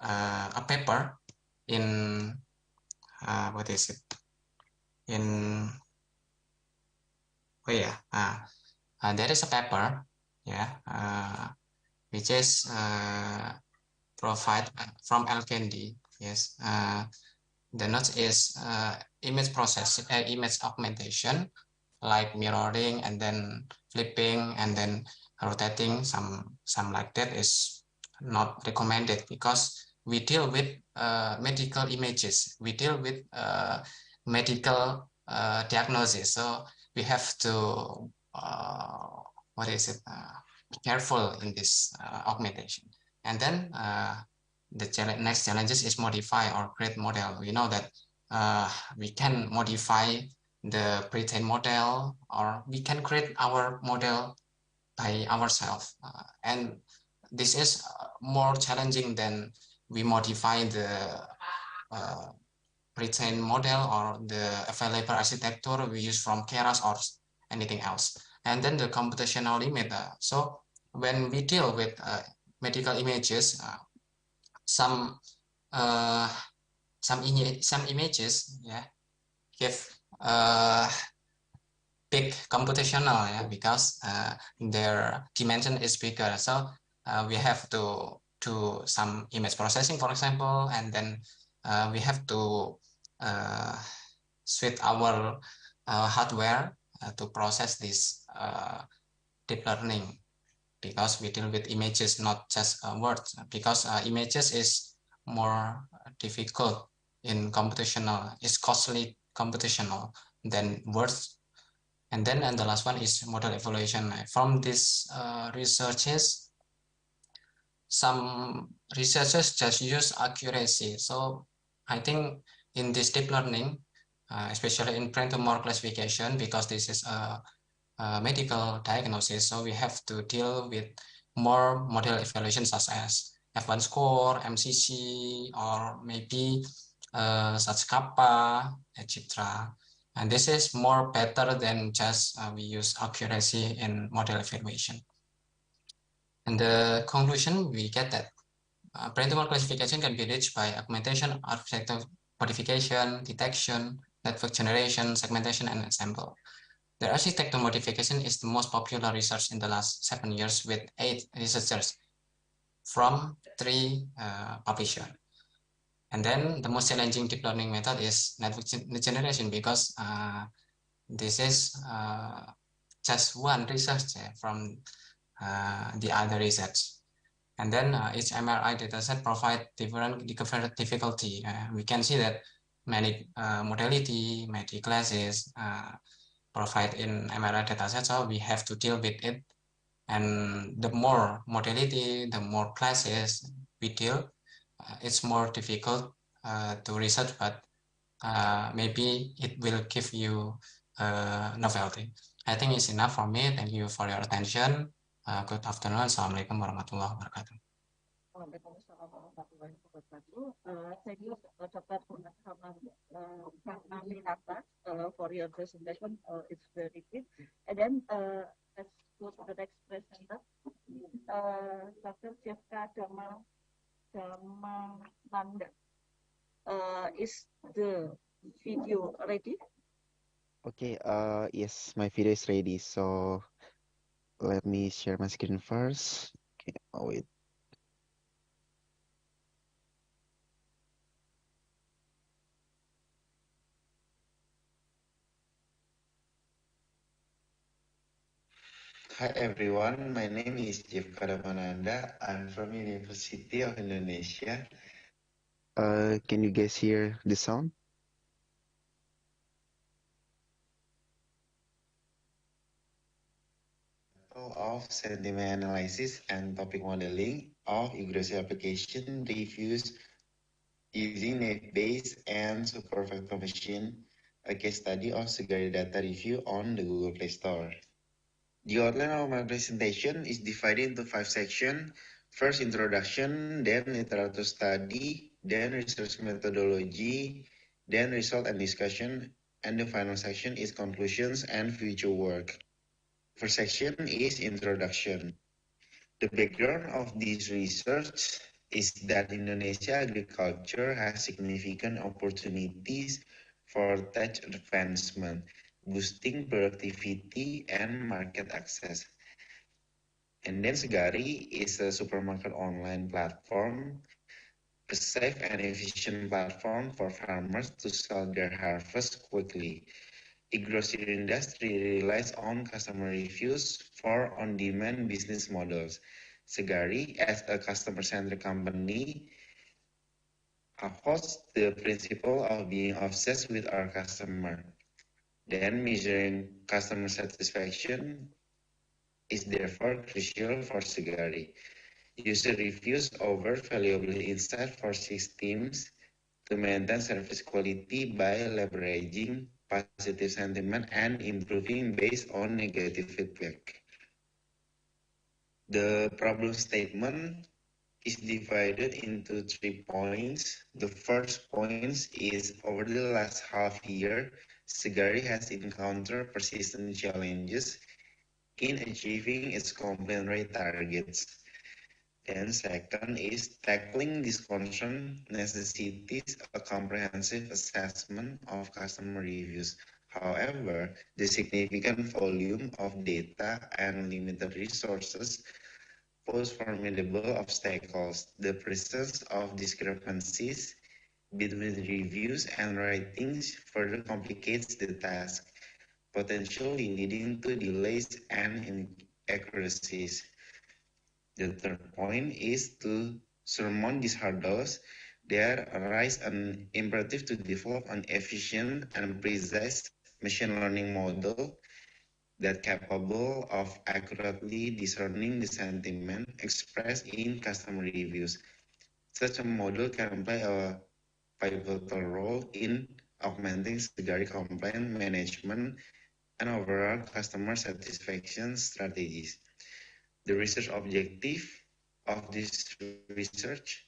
a paper in what is it in there is a paper, which is provide from Alkendi. Yes, the notes is image process, image augmentation, like mirroring and then flipping and then rotating, some like that is not recommended, because we deal with medical images, we deal with medical diagnosis, so we have to be careful in this augmentation. And then the next challenges is modify or create model. We know that we can modify the pre-trained model, or we can create our model by ourselves, and this is more challenging than we modify the pre-trained model or the available architecture we use from Keras or anything else. And then the computational limit. So when we deal with medical images, some images give big computational, because their dimension is bigger. So we have to do some image processing, for example, and then we have to switch our hardware to process this deep learning, because we deal with images, not just words, because images is more difficult in computational, it's costly computational than words. And then the last one is model evaluation. From these researches, some researchers just use accuracy. So I think in this deep learning, especially in brain tumor classification, because this is a medical diagnosis, so we have to deal with more model evaluations such as F1 score, MCC, or maybe such kappa, etc. And this is more better than just we use accuracy in model evaluation. And the conclusion, we get that predictable classification can be reached by augmentation, architecture modification, detection, network generation, segmentation, and ensemble. The architecture modification is the most popular research in the last 7 years with 8 researchers from 3 publishers. And then the most challenging deep learning method is network generation because this is just one research from the other research. And then each MRI dataset provide different difficulty. We can see that many modality, many classes provide in MRI dataset, so we have to deal with it. And the more modality, the more classes we deal, it's more difficult to research, but maybe it will give you novelty. I think it's enough for me. Thank you for your attention. Good afternoon. Assalamualaikum warahmatullahi wabarakatuh. Waalaikumsalam warahmatullahi wabarakatuh. Thank you, Dr. Aminata, for your presentation. It's very good. And then let's go to the next presenter, Dr. Jefka Damananda. Is the video ready? Okay, yes, my video is ready. So let me share my screen first. Okay, oh wait. Hi everyone, my name is Jefka Damananda. I'm from University of Indonesia. Can you guys hear the sound? Of sentiment analysis and topic modeling of Iglesia application reviews using net-based and supervector machine, a case study of Segari data review on the Google Play Store. The outline of my presentation is divided into 5 sections. First, introduction, then literature study, then research methodology, then result and discussion, and the final section is conclusions and future work. First section is introduction. The background of this research is that Indonesia agriculture has significant opportunities for tech advancement, boosting productivity and market access. And then Segari is a supermarket online platform, a safe and efficient platform for farmers to sell their harvest quickly. The grocery industry relies on customer reviews for on-demand business models. Segari, as a customer-centric company, upholds the principle of being obsessed with our customer. Then measuring customer satisfaction is therefore crucial for Segari. User reviews offer valuable insight for sales teams to maintain service quality by leveraging positive sentiment and improving based on negative feedback. The problem statement is divided into 3 points. The first point is over the last half year, Segari has encountered persistent challenges in achieving its complaint rate targets. And second is tackling this concern necessitates a comprehensive assessment of customer reviews. However, the significant volume of data and limited resources pose formidable obstacles. The presence of discrepancies between reviews and ratings further complicates the task, potentially leading to delays and inaccuracies. The third point is to surmount these hurdles. There arises an imperative to develop an efficient and precise machine learning model that capable of accurately discerning the sentiment expressed in customer reviews. Such a model can play a pivotal role in augmenting Segari complaint management and overall customer satisfaction strategies. The research objective of this research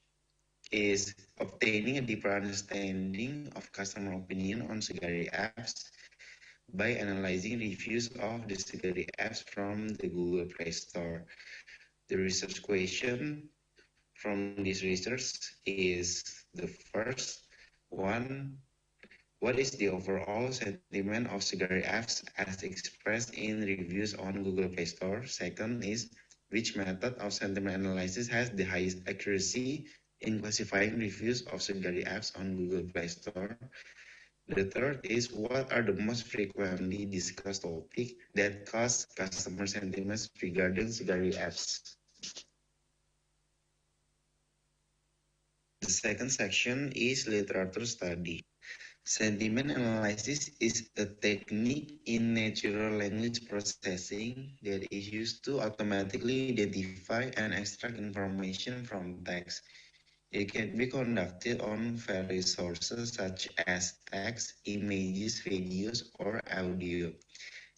is obtaining a deeper understanding of customer opinion on Segari apps by analyzing reviews of the Segari apps from the Google Play Store. The research question from this research is the first one: what is the overall sentiment of Segari apps as expressed in reviews on Google Play Store? Second is, which method of sentiment analysis has the highest accuracy in classifying reviews of Segari apps on Google Play Store? The third is, what are the most frequently discussed topics that cause customer sentiments regarding Segari apps? The second section is literature study. Sentiment analysis is a technique in natural language processing that is used to automatically identify and extract information from text. It can be conducted on various sources such as text, images, videos, or audio,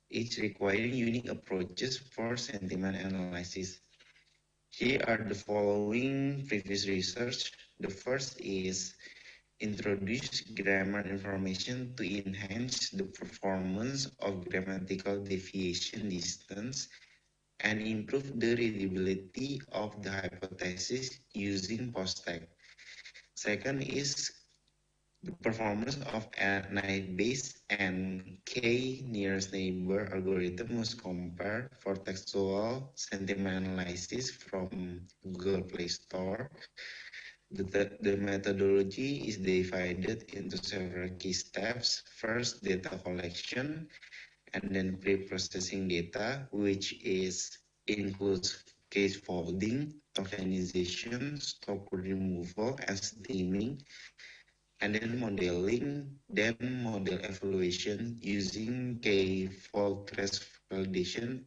each requiring unique approaches for sentiment analysis. Here are the following previous research. The first is introduce grammar information to enhance the performance of grammatical deviation distance and improve the readability of the hypothesis using post-text. Second is the performance of a night-based and k-nearest neighbor algorithm was compared for textual sentiment analysis from Google Play Store. The methodology is divided into several key steps. First, data collection, and then pre-processing data, which includes case folding, tokenization, stop removal, and steaming, and then modeling, then model evaluation using k-fold trace validation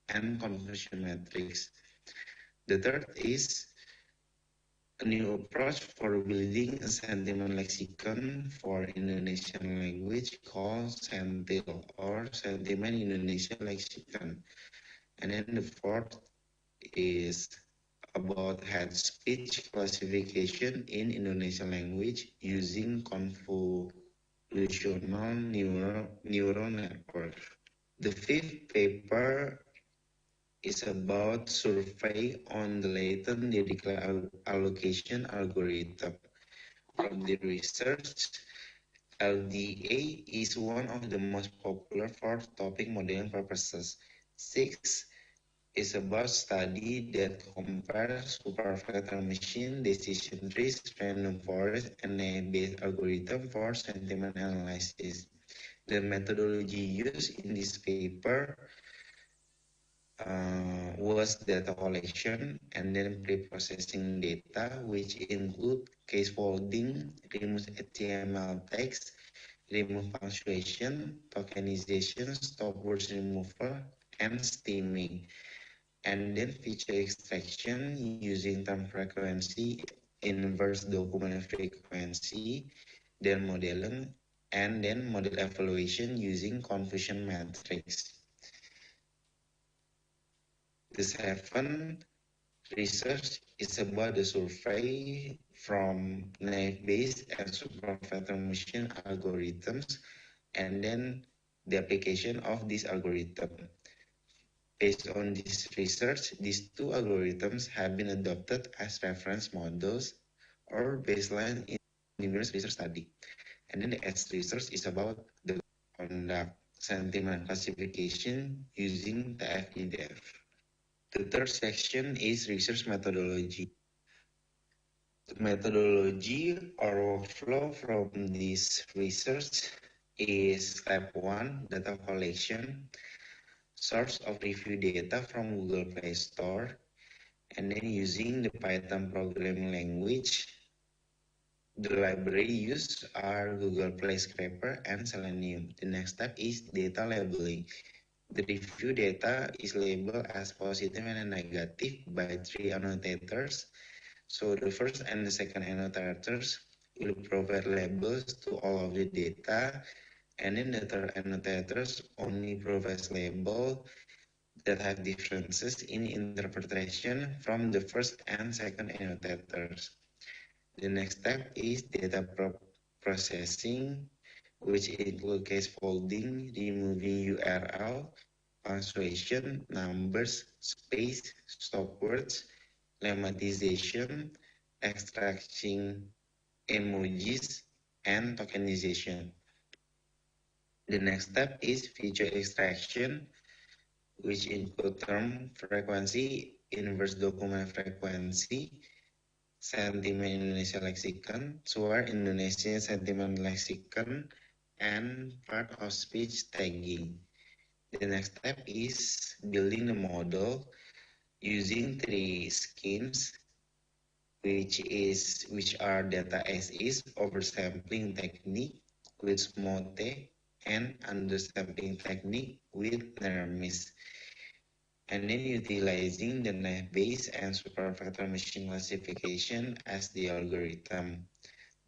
and conversion metrics. The third is a new approach for building a sentiment lexicon for Indonesian language called Sentil or Sentiment Indonesia Lexicon. And then the fourth is about head speech classification in Indonesian language using convolutional neural network. The fifth paper is about survey on the latent decline allocation algorithm. From the research, LDA is one of the most popular for topic modeling purposes. Six is about study that compares supervisor machine, decision trees, random forest, and naive-based algorithm for sentiment analysis. The methodology used in this paper was data collection and then pre-processing data, which include case folding, remove HTML text, remove punctuation, tokenization, stop words removal, and steaming. And then feature extraction using term frequency, inverse document frequency, then modeling, and then model evaluation using confusion matrix. The seventh research is about the survey from naive-based and supervisor machine algorithms, and then the application of this algorithm. Based on this research, these two algorithms have been adopted as reference models or baseline in numerous research study. And then the eighth research is about the conduct sentiment classification using TF-IDF. The third section is research methodology. The methodology or workflow from this research is step 1, data collection, source of review data from Google Play Store, and then using the Python programming language. The library used are Google Play Scraper and Selenium. The next step is data labeling. The review data is labeled as positive and negative by 3 annotators. So the first and the second annotators will provide labels to all of the data, and then the third annotators only provides label. that have differences in interpretation from the first and second annotators. The next step is data processing, which include case folding, removing URL, punctuation, numbers, space, stopwords, lemmatization, extracting emojis, and tokenization. The next step is feature extraction, which include term frequency, inverse document frequency, sentiment Indonesia lexicon, Suara Indonesia sentiment lexicon, and part of speech tagging. The next step is building the model using three schemes, which are data as is, oversampling technique with SMOTE, and undersampling technique with NERMIS. And then utilizing the naive-Bayes and supervector machine classification as the algorithm.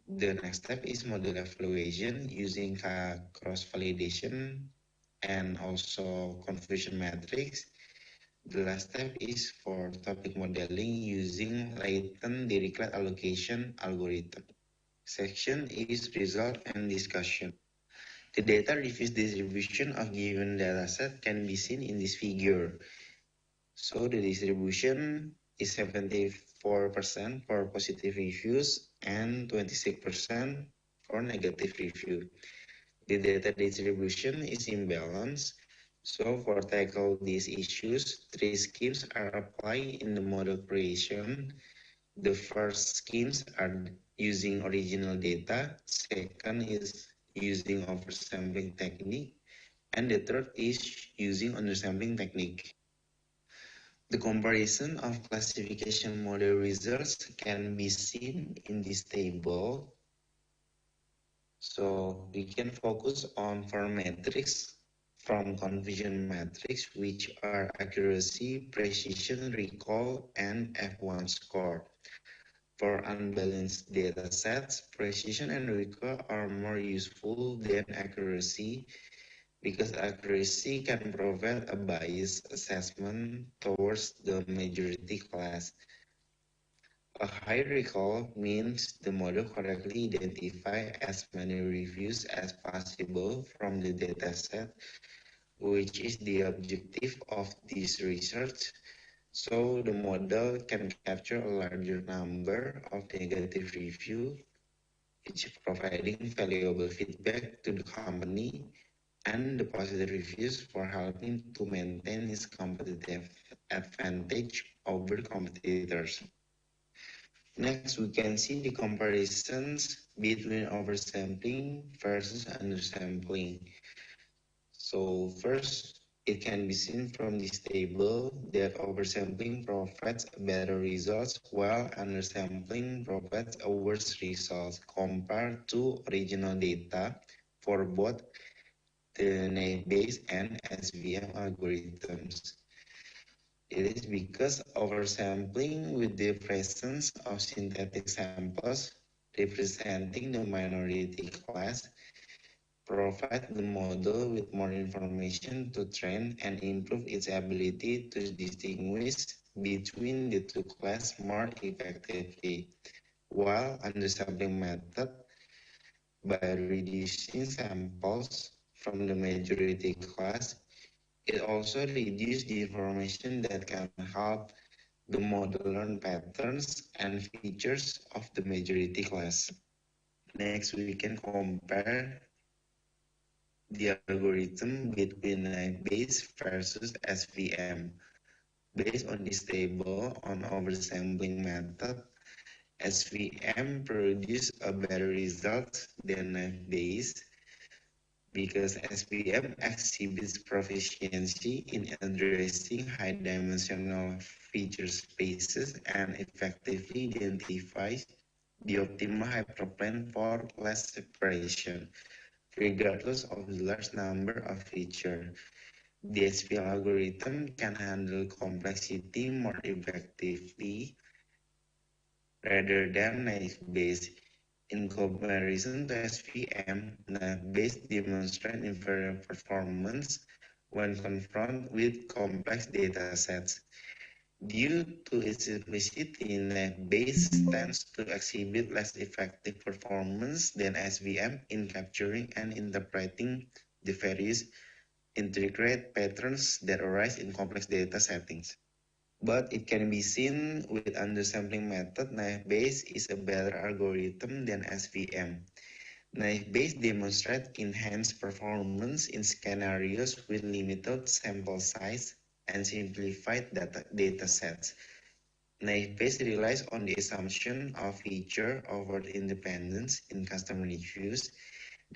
The next step is model evaluation using cross-validation and also confusion matrix. The last step is for topic modeling using latent Dirichlet allocation algorithm. Section is result and discussion. The data reviews distribution of given dataset can be seen in this figure. So the distribution is 74% for positive reviews and 26% for negative review. The data distribution is imbalanced. So for tackle these issues, three schemes are applied in the model creation. The first schemes are using original data. Second is using oversampling technique. And the third is using undersampling technique. The comparison of classification model results can be seen in this table. So we can focus on four metrics from confusion matrix, which are accuracy, precision, recall, and F1 score. For unbalanced data sets, precision and recall are more useful than accuracy because accuracy can provide a biased assessment towards the majority class. A high recall means the model correctly identifies as many reviews as possible from the dataset, which is the objective of this research. So the model can capture a larger number of negative reviews, which is providing valuable feedback to the company, and the positive reviews for helping to maintain its competitive advantage over competitors. Next, we can see the comparisons between oversampling versus undersampling. So first, it can be seen from this table that oversampling provides better results while undersampling provides a worse results compared to original data for both the naive-Bayes and SVM algorithms. It is because oversampling with the presence of synthetic samples representing the minority class provide the model with more information to train and improve its ability to distinguish between the two classes more effectively, while undersampling method by reducing samples from the majority class, it also reduces the information that can help the model learn patterns and features of the majority class. Next, we can compare the algorithm between naive-Bayes versus SVM. Based on this table on oversampling method, SVM produce a better result than naive-Bayes because SVM exhibits proficiency in addressing high-dimensional feature spaces and effectively identifies the optimal hyperplane for class separation, regardless of the large number of features. The SVM algorithm can handle complexity more effectively rather than naive-Bayes. In comparison to SVM, naive-Bayes demonstrate inferior performance when confronted with complex data sets. Due to its simplicity, NAV-based tends to exhibit less effective performance than SVM in capturing and interpreting the various intricate patterns that arise in complex data settings. But it can be seen with undersampling method, naive-Bayes is a better algorithm than SVM. Naive-Bayes demonstrates enhanced performance in scenarios with limited sample size and simplified data sets. Naive-Bayes relies on the assumption of feature over independence in customer reviews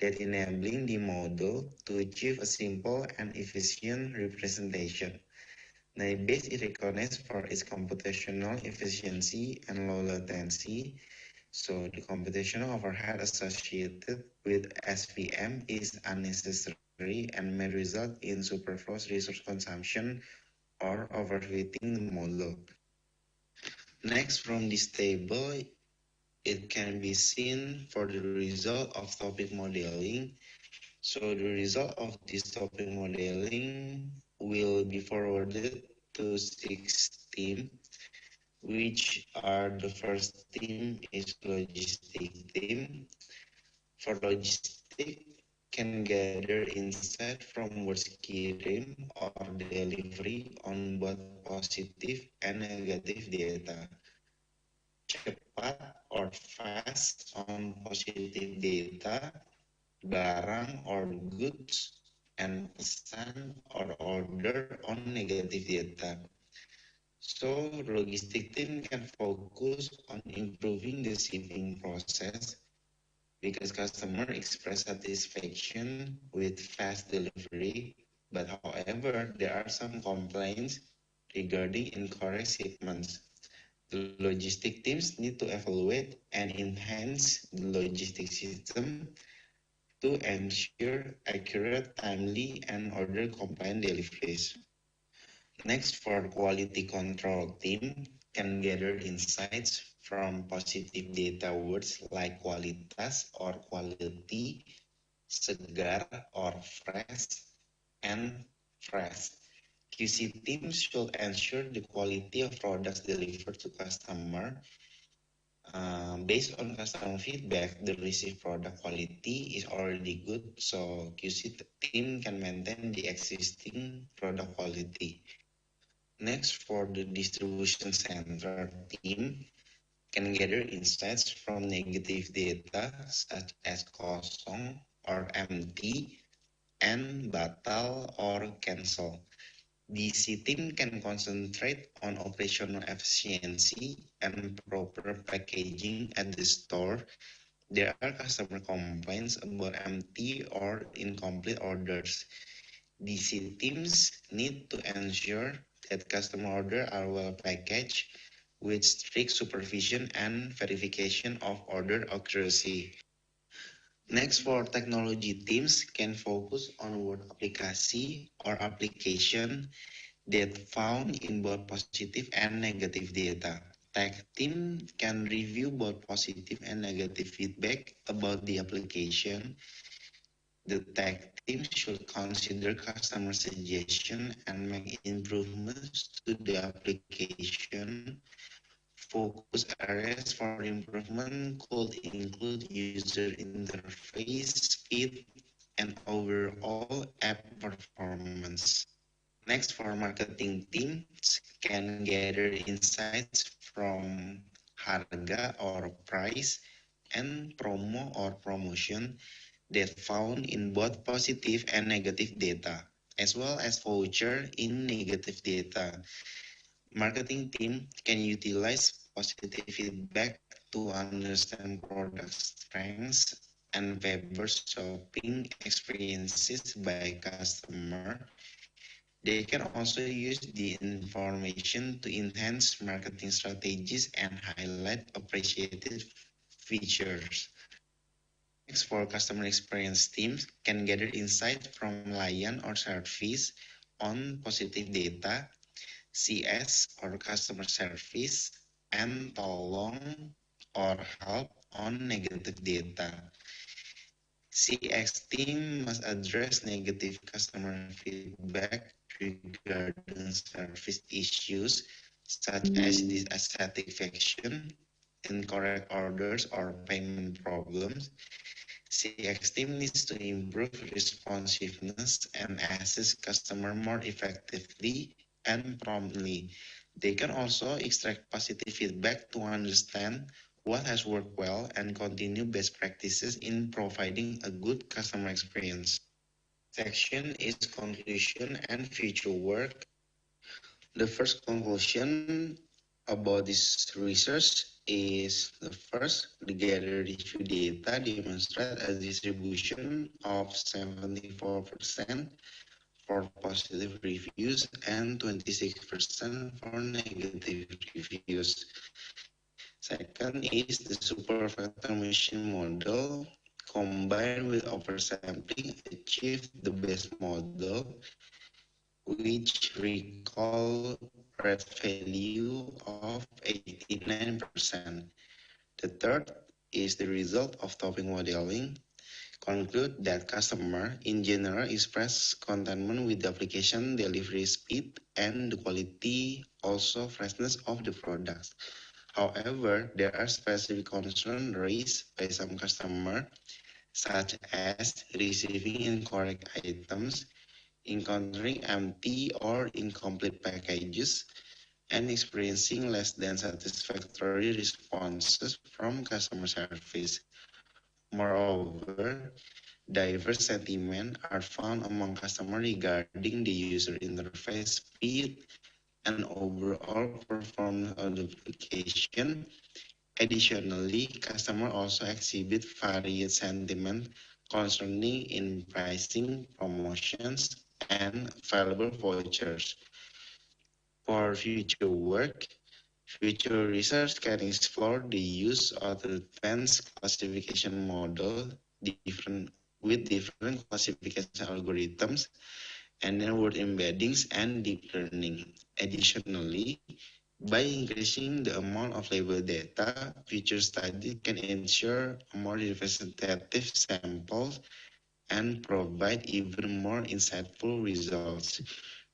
that enabling the model to achieve a simple and efficient representation. Naive-Bayes is recognized for its computational efficiency and low latency, so the computational overhead associated with SVM is unnecessary and may result in superfluous resource consumption or overfitting the model. Next, from this table, it can be seen for the result of topic modeling. So the result of this topic modeling will be forwarded to 6 teams, which are the first team is logistic team. For logistic, can gather insight from words kirim or delivery on both positive and negative data. Cepat or fast on positive data, barang or goods, and pesan or order on negative data. So logistic team can focus on improving the shipping process because customer express satisfaction with fast delivery, but however, there are some complaints regarding incorrect shipments. The logistic teams need to evaluate and enhance the logistic system to ensure accurate, timely, and order compliant deliveries. Next, for quality control team can gather insights from positive data words like kualitas or quality, segar or fresh, and fresh. QC teams should ensure the quality of products delivered to customer. Based on customer feedback, the received product quality is already good, so QC team can maintain the existing product quality. Next, for the distribution center team, can gather insights from negative data such as kosong or empty and batal or cancel. DC team can concentrate on operational efficiency and proper packaging at the store. There are customer complaints about empty or incomplete orders. DC teams need to ensure that customer orders are well packaged with strict supervision and verification of order accuracy. Next, for technology teams can focus on word application or application that found in both positive and negative data. Tech team can review both positive and negative feedback about the application. The tech team should consider customer suggestion and make improvements to the application. Focus areas for improvement could include user interface, speed, and overall app performance. Next, for marketing teams can gather insights from harga or price and promo or promotion that found in both positive and negative data, as well as voucher in negative data. Marketing team can utilize positive feedback to understand product strengths and favor shopping experiences by customer. They can also use the information to enhance marketing strategies and highlight appreciated features. Next, for customer experience teams can gather insight from client or service on positive data, CS or customer service, and tolong or help on negative data. CX team must address negative customer feedback regarding service issues such as dissatisfaction, incorrect orders, or payment problems. CX team needs to improve responsiveness and assist customer more effectively and promptly. They can also extract positive feedback to understand what has worked well and continue best practices in providing a good customer experience. Section is conclusion and future work. The first conclusion about this research is the first, the gathered review data demonstrate a distribution of 74% for positive reviews and 26% for negative reviews. Second is the superfactor machine model combined with oversampling achieved the best model, which recall red value of 89%. The third is the result of topping modeling conclude that customer in general express contentment with the application delivery speed and the quality, also freshness of the products. However, there are specific concerns raised by some customers, such as receiving incorrect items, encountering empty or incomplete packages, and experiencing less than satisfactory responses from customer service. Moreover, diverse sentiments are found among customers regarding the user interface speed and overall performance of the application. Additionally, customers also exhibit varied sentiment concerning in pricing, promotions, and available vouchers. For future work, future research can explore the use of advanced classification model with different classification algorithms and network embeddings and deep learning. Additionally, by increasing the amount of label data, future studies can ensure more representative samples and provide even more insightful results.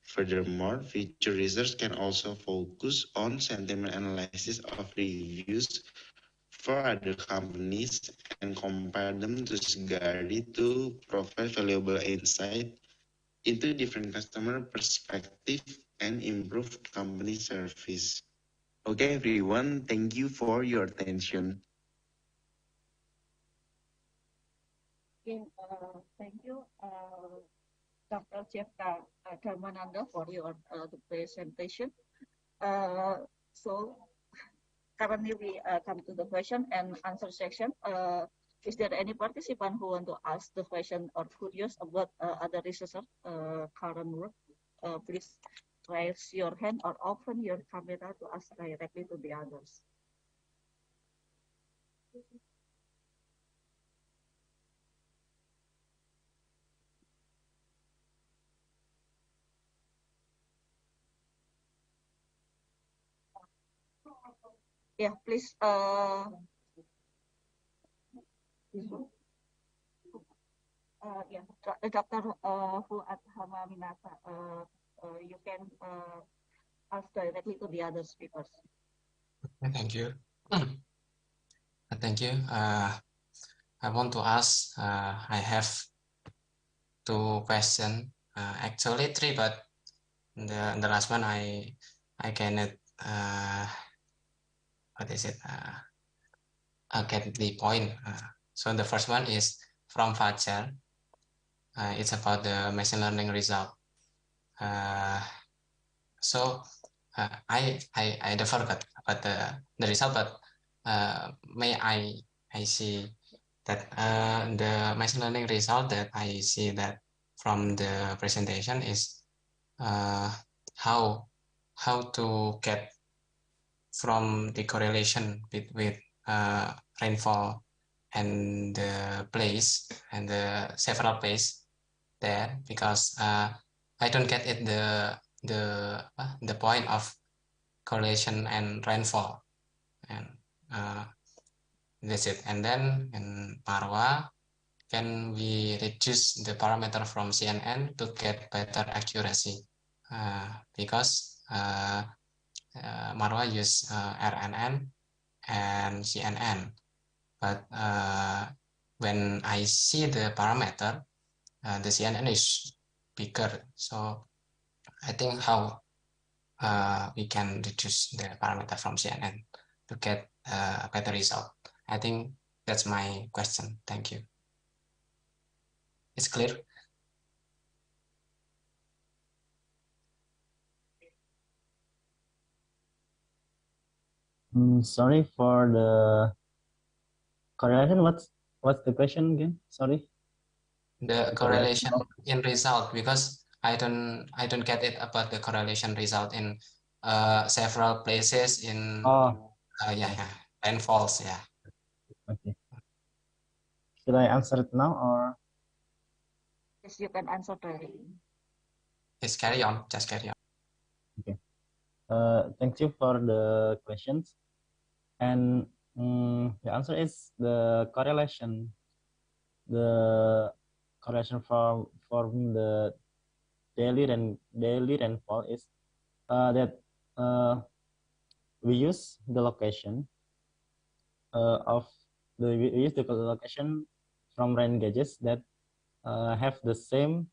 Furthermore, future research can also focus on sentiment analysis of reviews for other companies and compare them to Sigari to provide valuable insight into different customer perspective and improve company service. Okay, everyone, thank you for your attention. Okay, thank you, Dr. Jeff Dharmananda, for your the presentation. So currently we come to the question and answer section. Is there any participant who want to ask the question or curious about other researcher current work? Please raise your hand or open your camera to ask directly to the others. Yeah, please. Yeah, Dr. Fuad Hamaminata, you can ask directly to the other speakers. Thank you. Thank you. I want to ask, I have two questions, actually three, but the last one I cannot, what is it, get the point. So the first one is from Fajar. It's about the machine learning result. So I forgot about the result, but may I see that the machine learning result that I see that from the presentation is how to get from the correlation with rainfall and the place and the several place there, because I don't get it the point of correlation and rainfall, and that's it. And then in Marwa, can we reduce the parameter from CNN to get better accuracy? Because Marwa use RNN and CNN, but when I see the parameter, the CNN is bigger. So I think how we can reduce the parameter from CNN to get a better result. I think that's my question. Thank you. It's clear. Sorry for the correlation. What's the question again? Sorry. The correlation in result, because I don't get it about the correlation result in several places in yeah, rainfalls. Yeah. Okay. Should I answer it now or? Yes, you can answer the. Just carry on. Just carry on. Okay. Thank you for the questions. And the answer is the correlation. The correlation from the daily rainfall is that we use the location of we use the location from rain gauges that have the same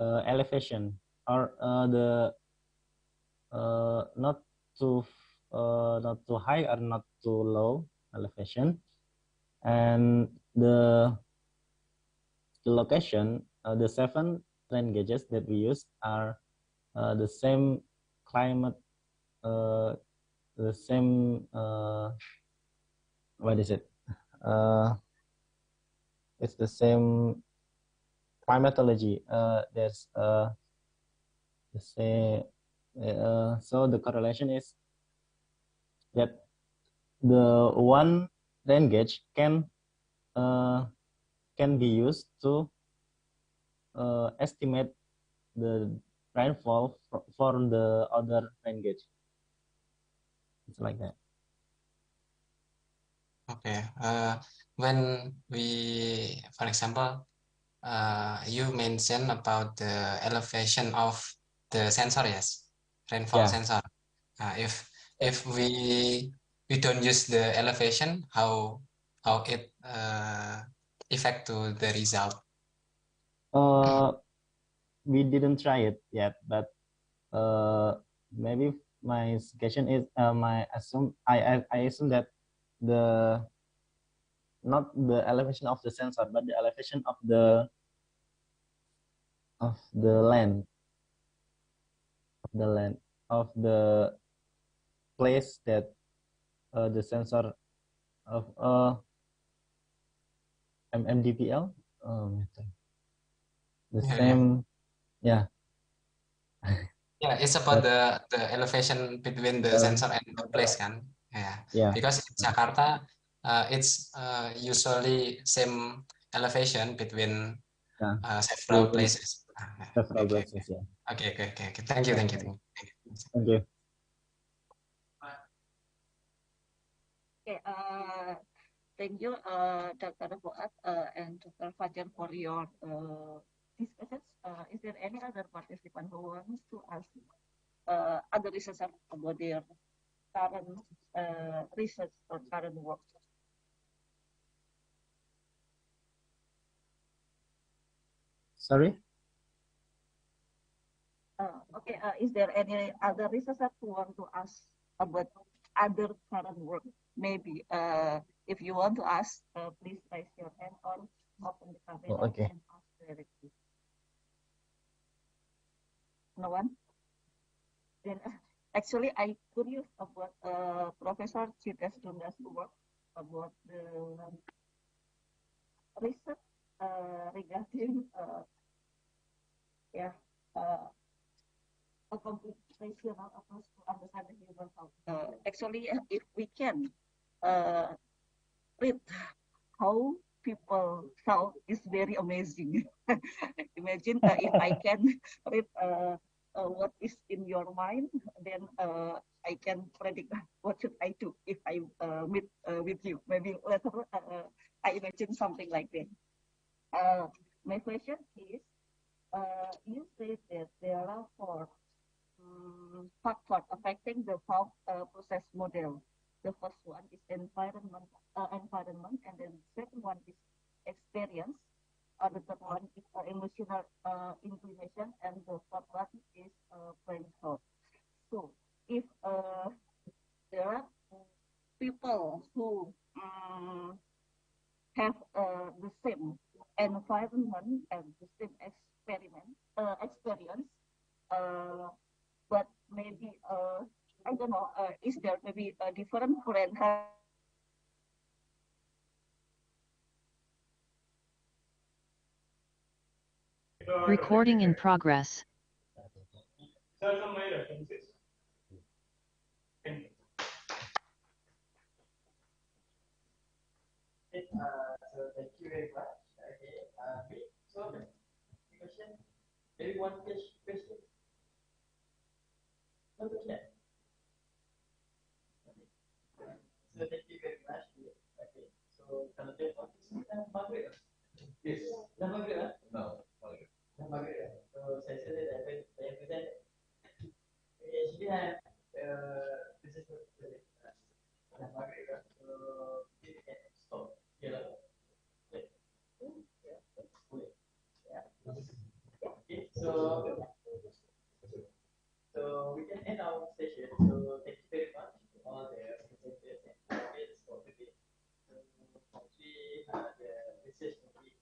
elevation or the not too high or not too low elevation, and the location the 7 rain gauges that we use are the same climate, the same what is it? It's the same climatology. There's the same. So the correlation is that the one rain gauge can be used to estimate the rainfall for the other rain gauge. It's like that. Okay. When we, for example, you mentioned about the elevation of the sensor, yes, rainfall sensor. If we don't use the elevation, how it affect to the result? We didn't try it yet, but maybe my suggestion is I assume that the not the elevation of the sensor, but the elevation of the land of the place that the sensor of MDPL the same. Yeah. It's about the elevation between the sensor and the place, kan? Yeah. Because in Jakarta, it's usually same elevation between several places. Several places, yeah. Okay. Thank you. Thank you. Okay, thank you, Dr. Fuad and Dr. Fajar for your discussions. Is there any other participant who wants to ask other researchers about their current research or current work? Sorry? Okay, is there any other researchers who want to ask about other current work? Maybe if you want to ask, please raise your hand or open the camera and ask directly. No one? Then actually, I'm curious about Professor Cites Dunda's work about the research regarding a computational approach to understand the human health. Actually, if we can read how people health is very amazing. Imagine if I can read what is in your mind, then I can predict what should I do if I meet with you. Maybe later I imagine something like that. My question is, you said that there are four factors affecting the process model. The first one is environment, and then the second one is experience. The third one is emotional inclination, and the fourth one is brain thought. So, if there are people who have the same environment and the same experience, but maybe I don't know, is there maybe a different brain Recording in progress. Sir, some my references. Thank you. So thank you very much. Okay, so the question, maybe one question. No question. So thank you very much. Okay, so kalau dia maghrib. Yes. Dah maghrib ah? No, maghrib. Dah maghrib. So saya present. Actually, this is dah maghrib. So we can stop here. Okay, so we can end our session. So thank you very much to all the presenters and targets for today. So hopefully the research will be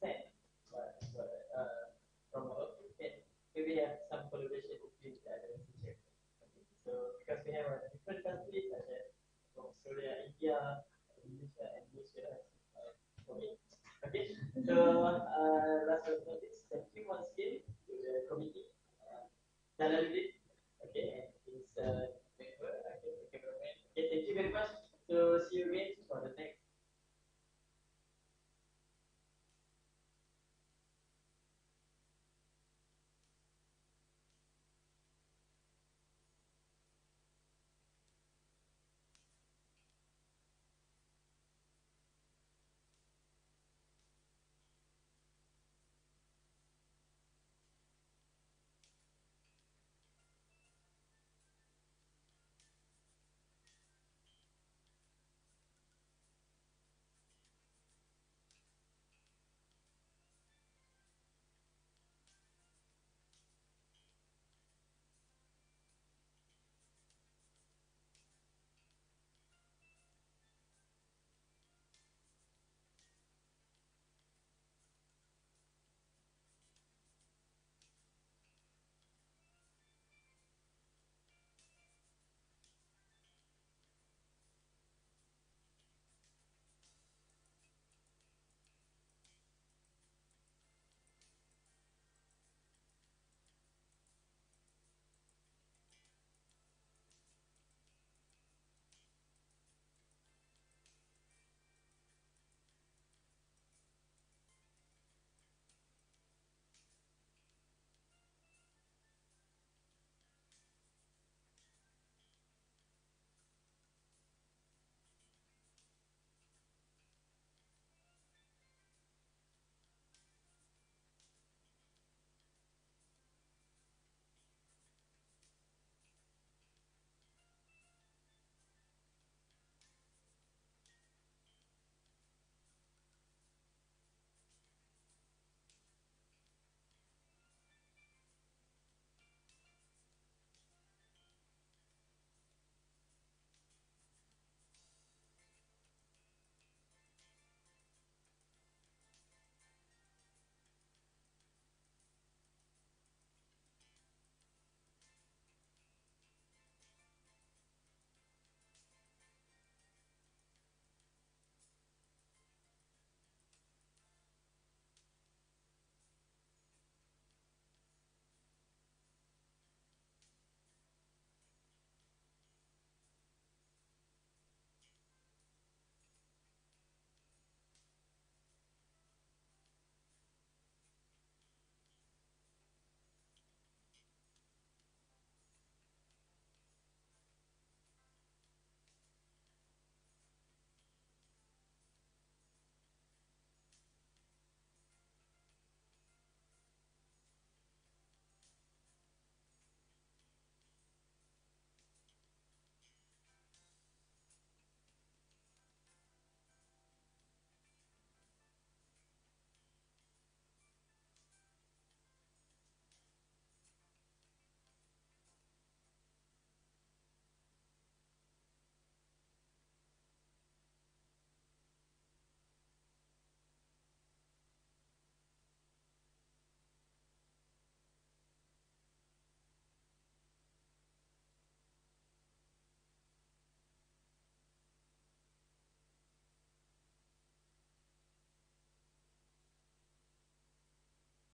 sent, but from our maybe have some collaboration between the other researchers. Okay. So because we have different countries such as from Australia, India, Indonesia, and Malaysia. Okay. So last but not least, thank you once again to the committee.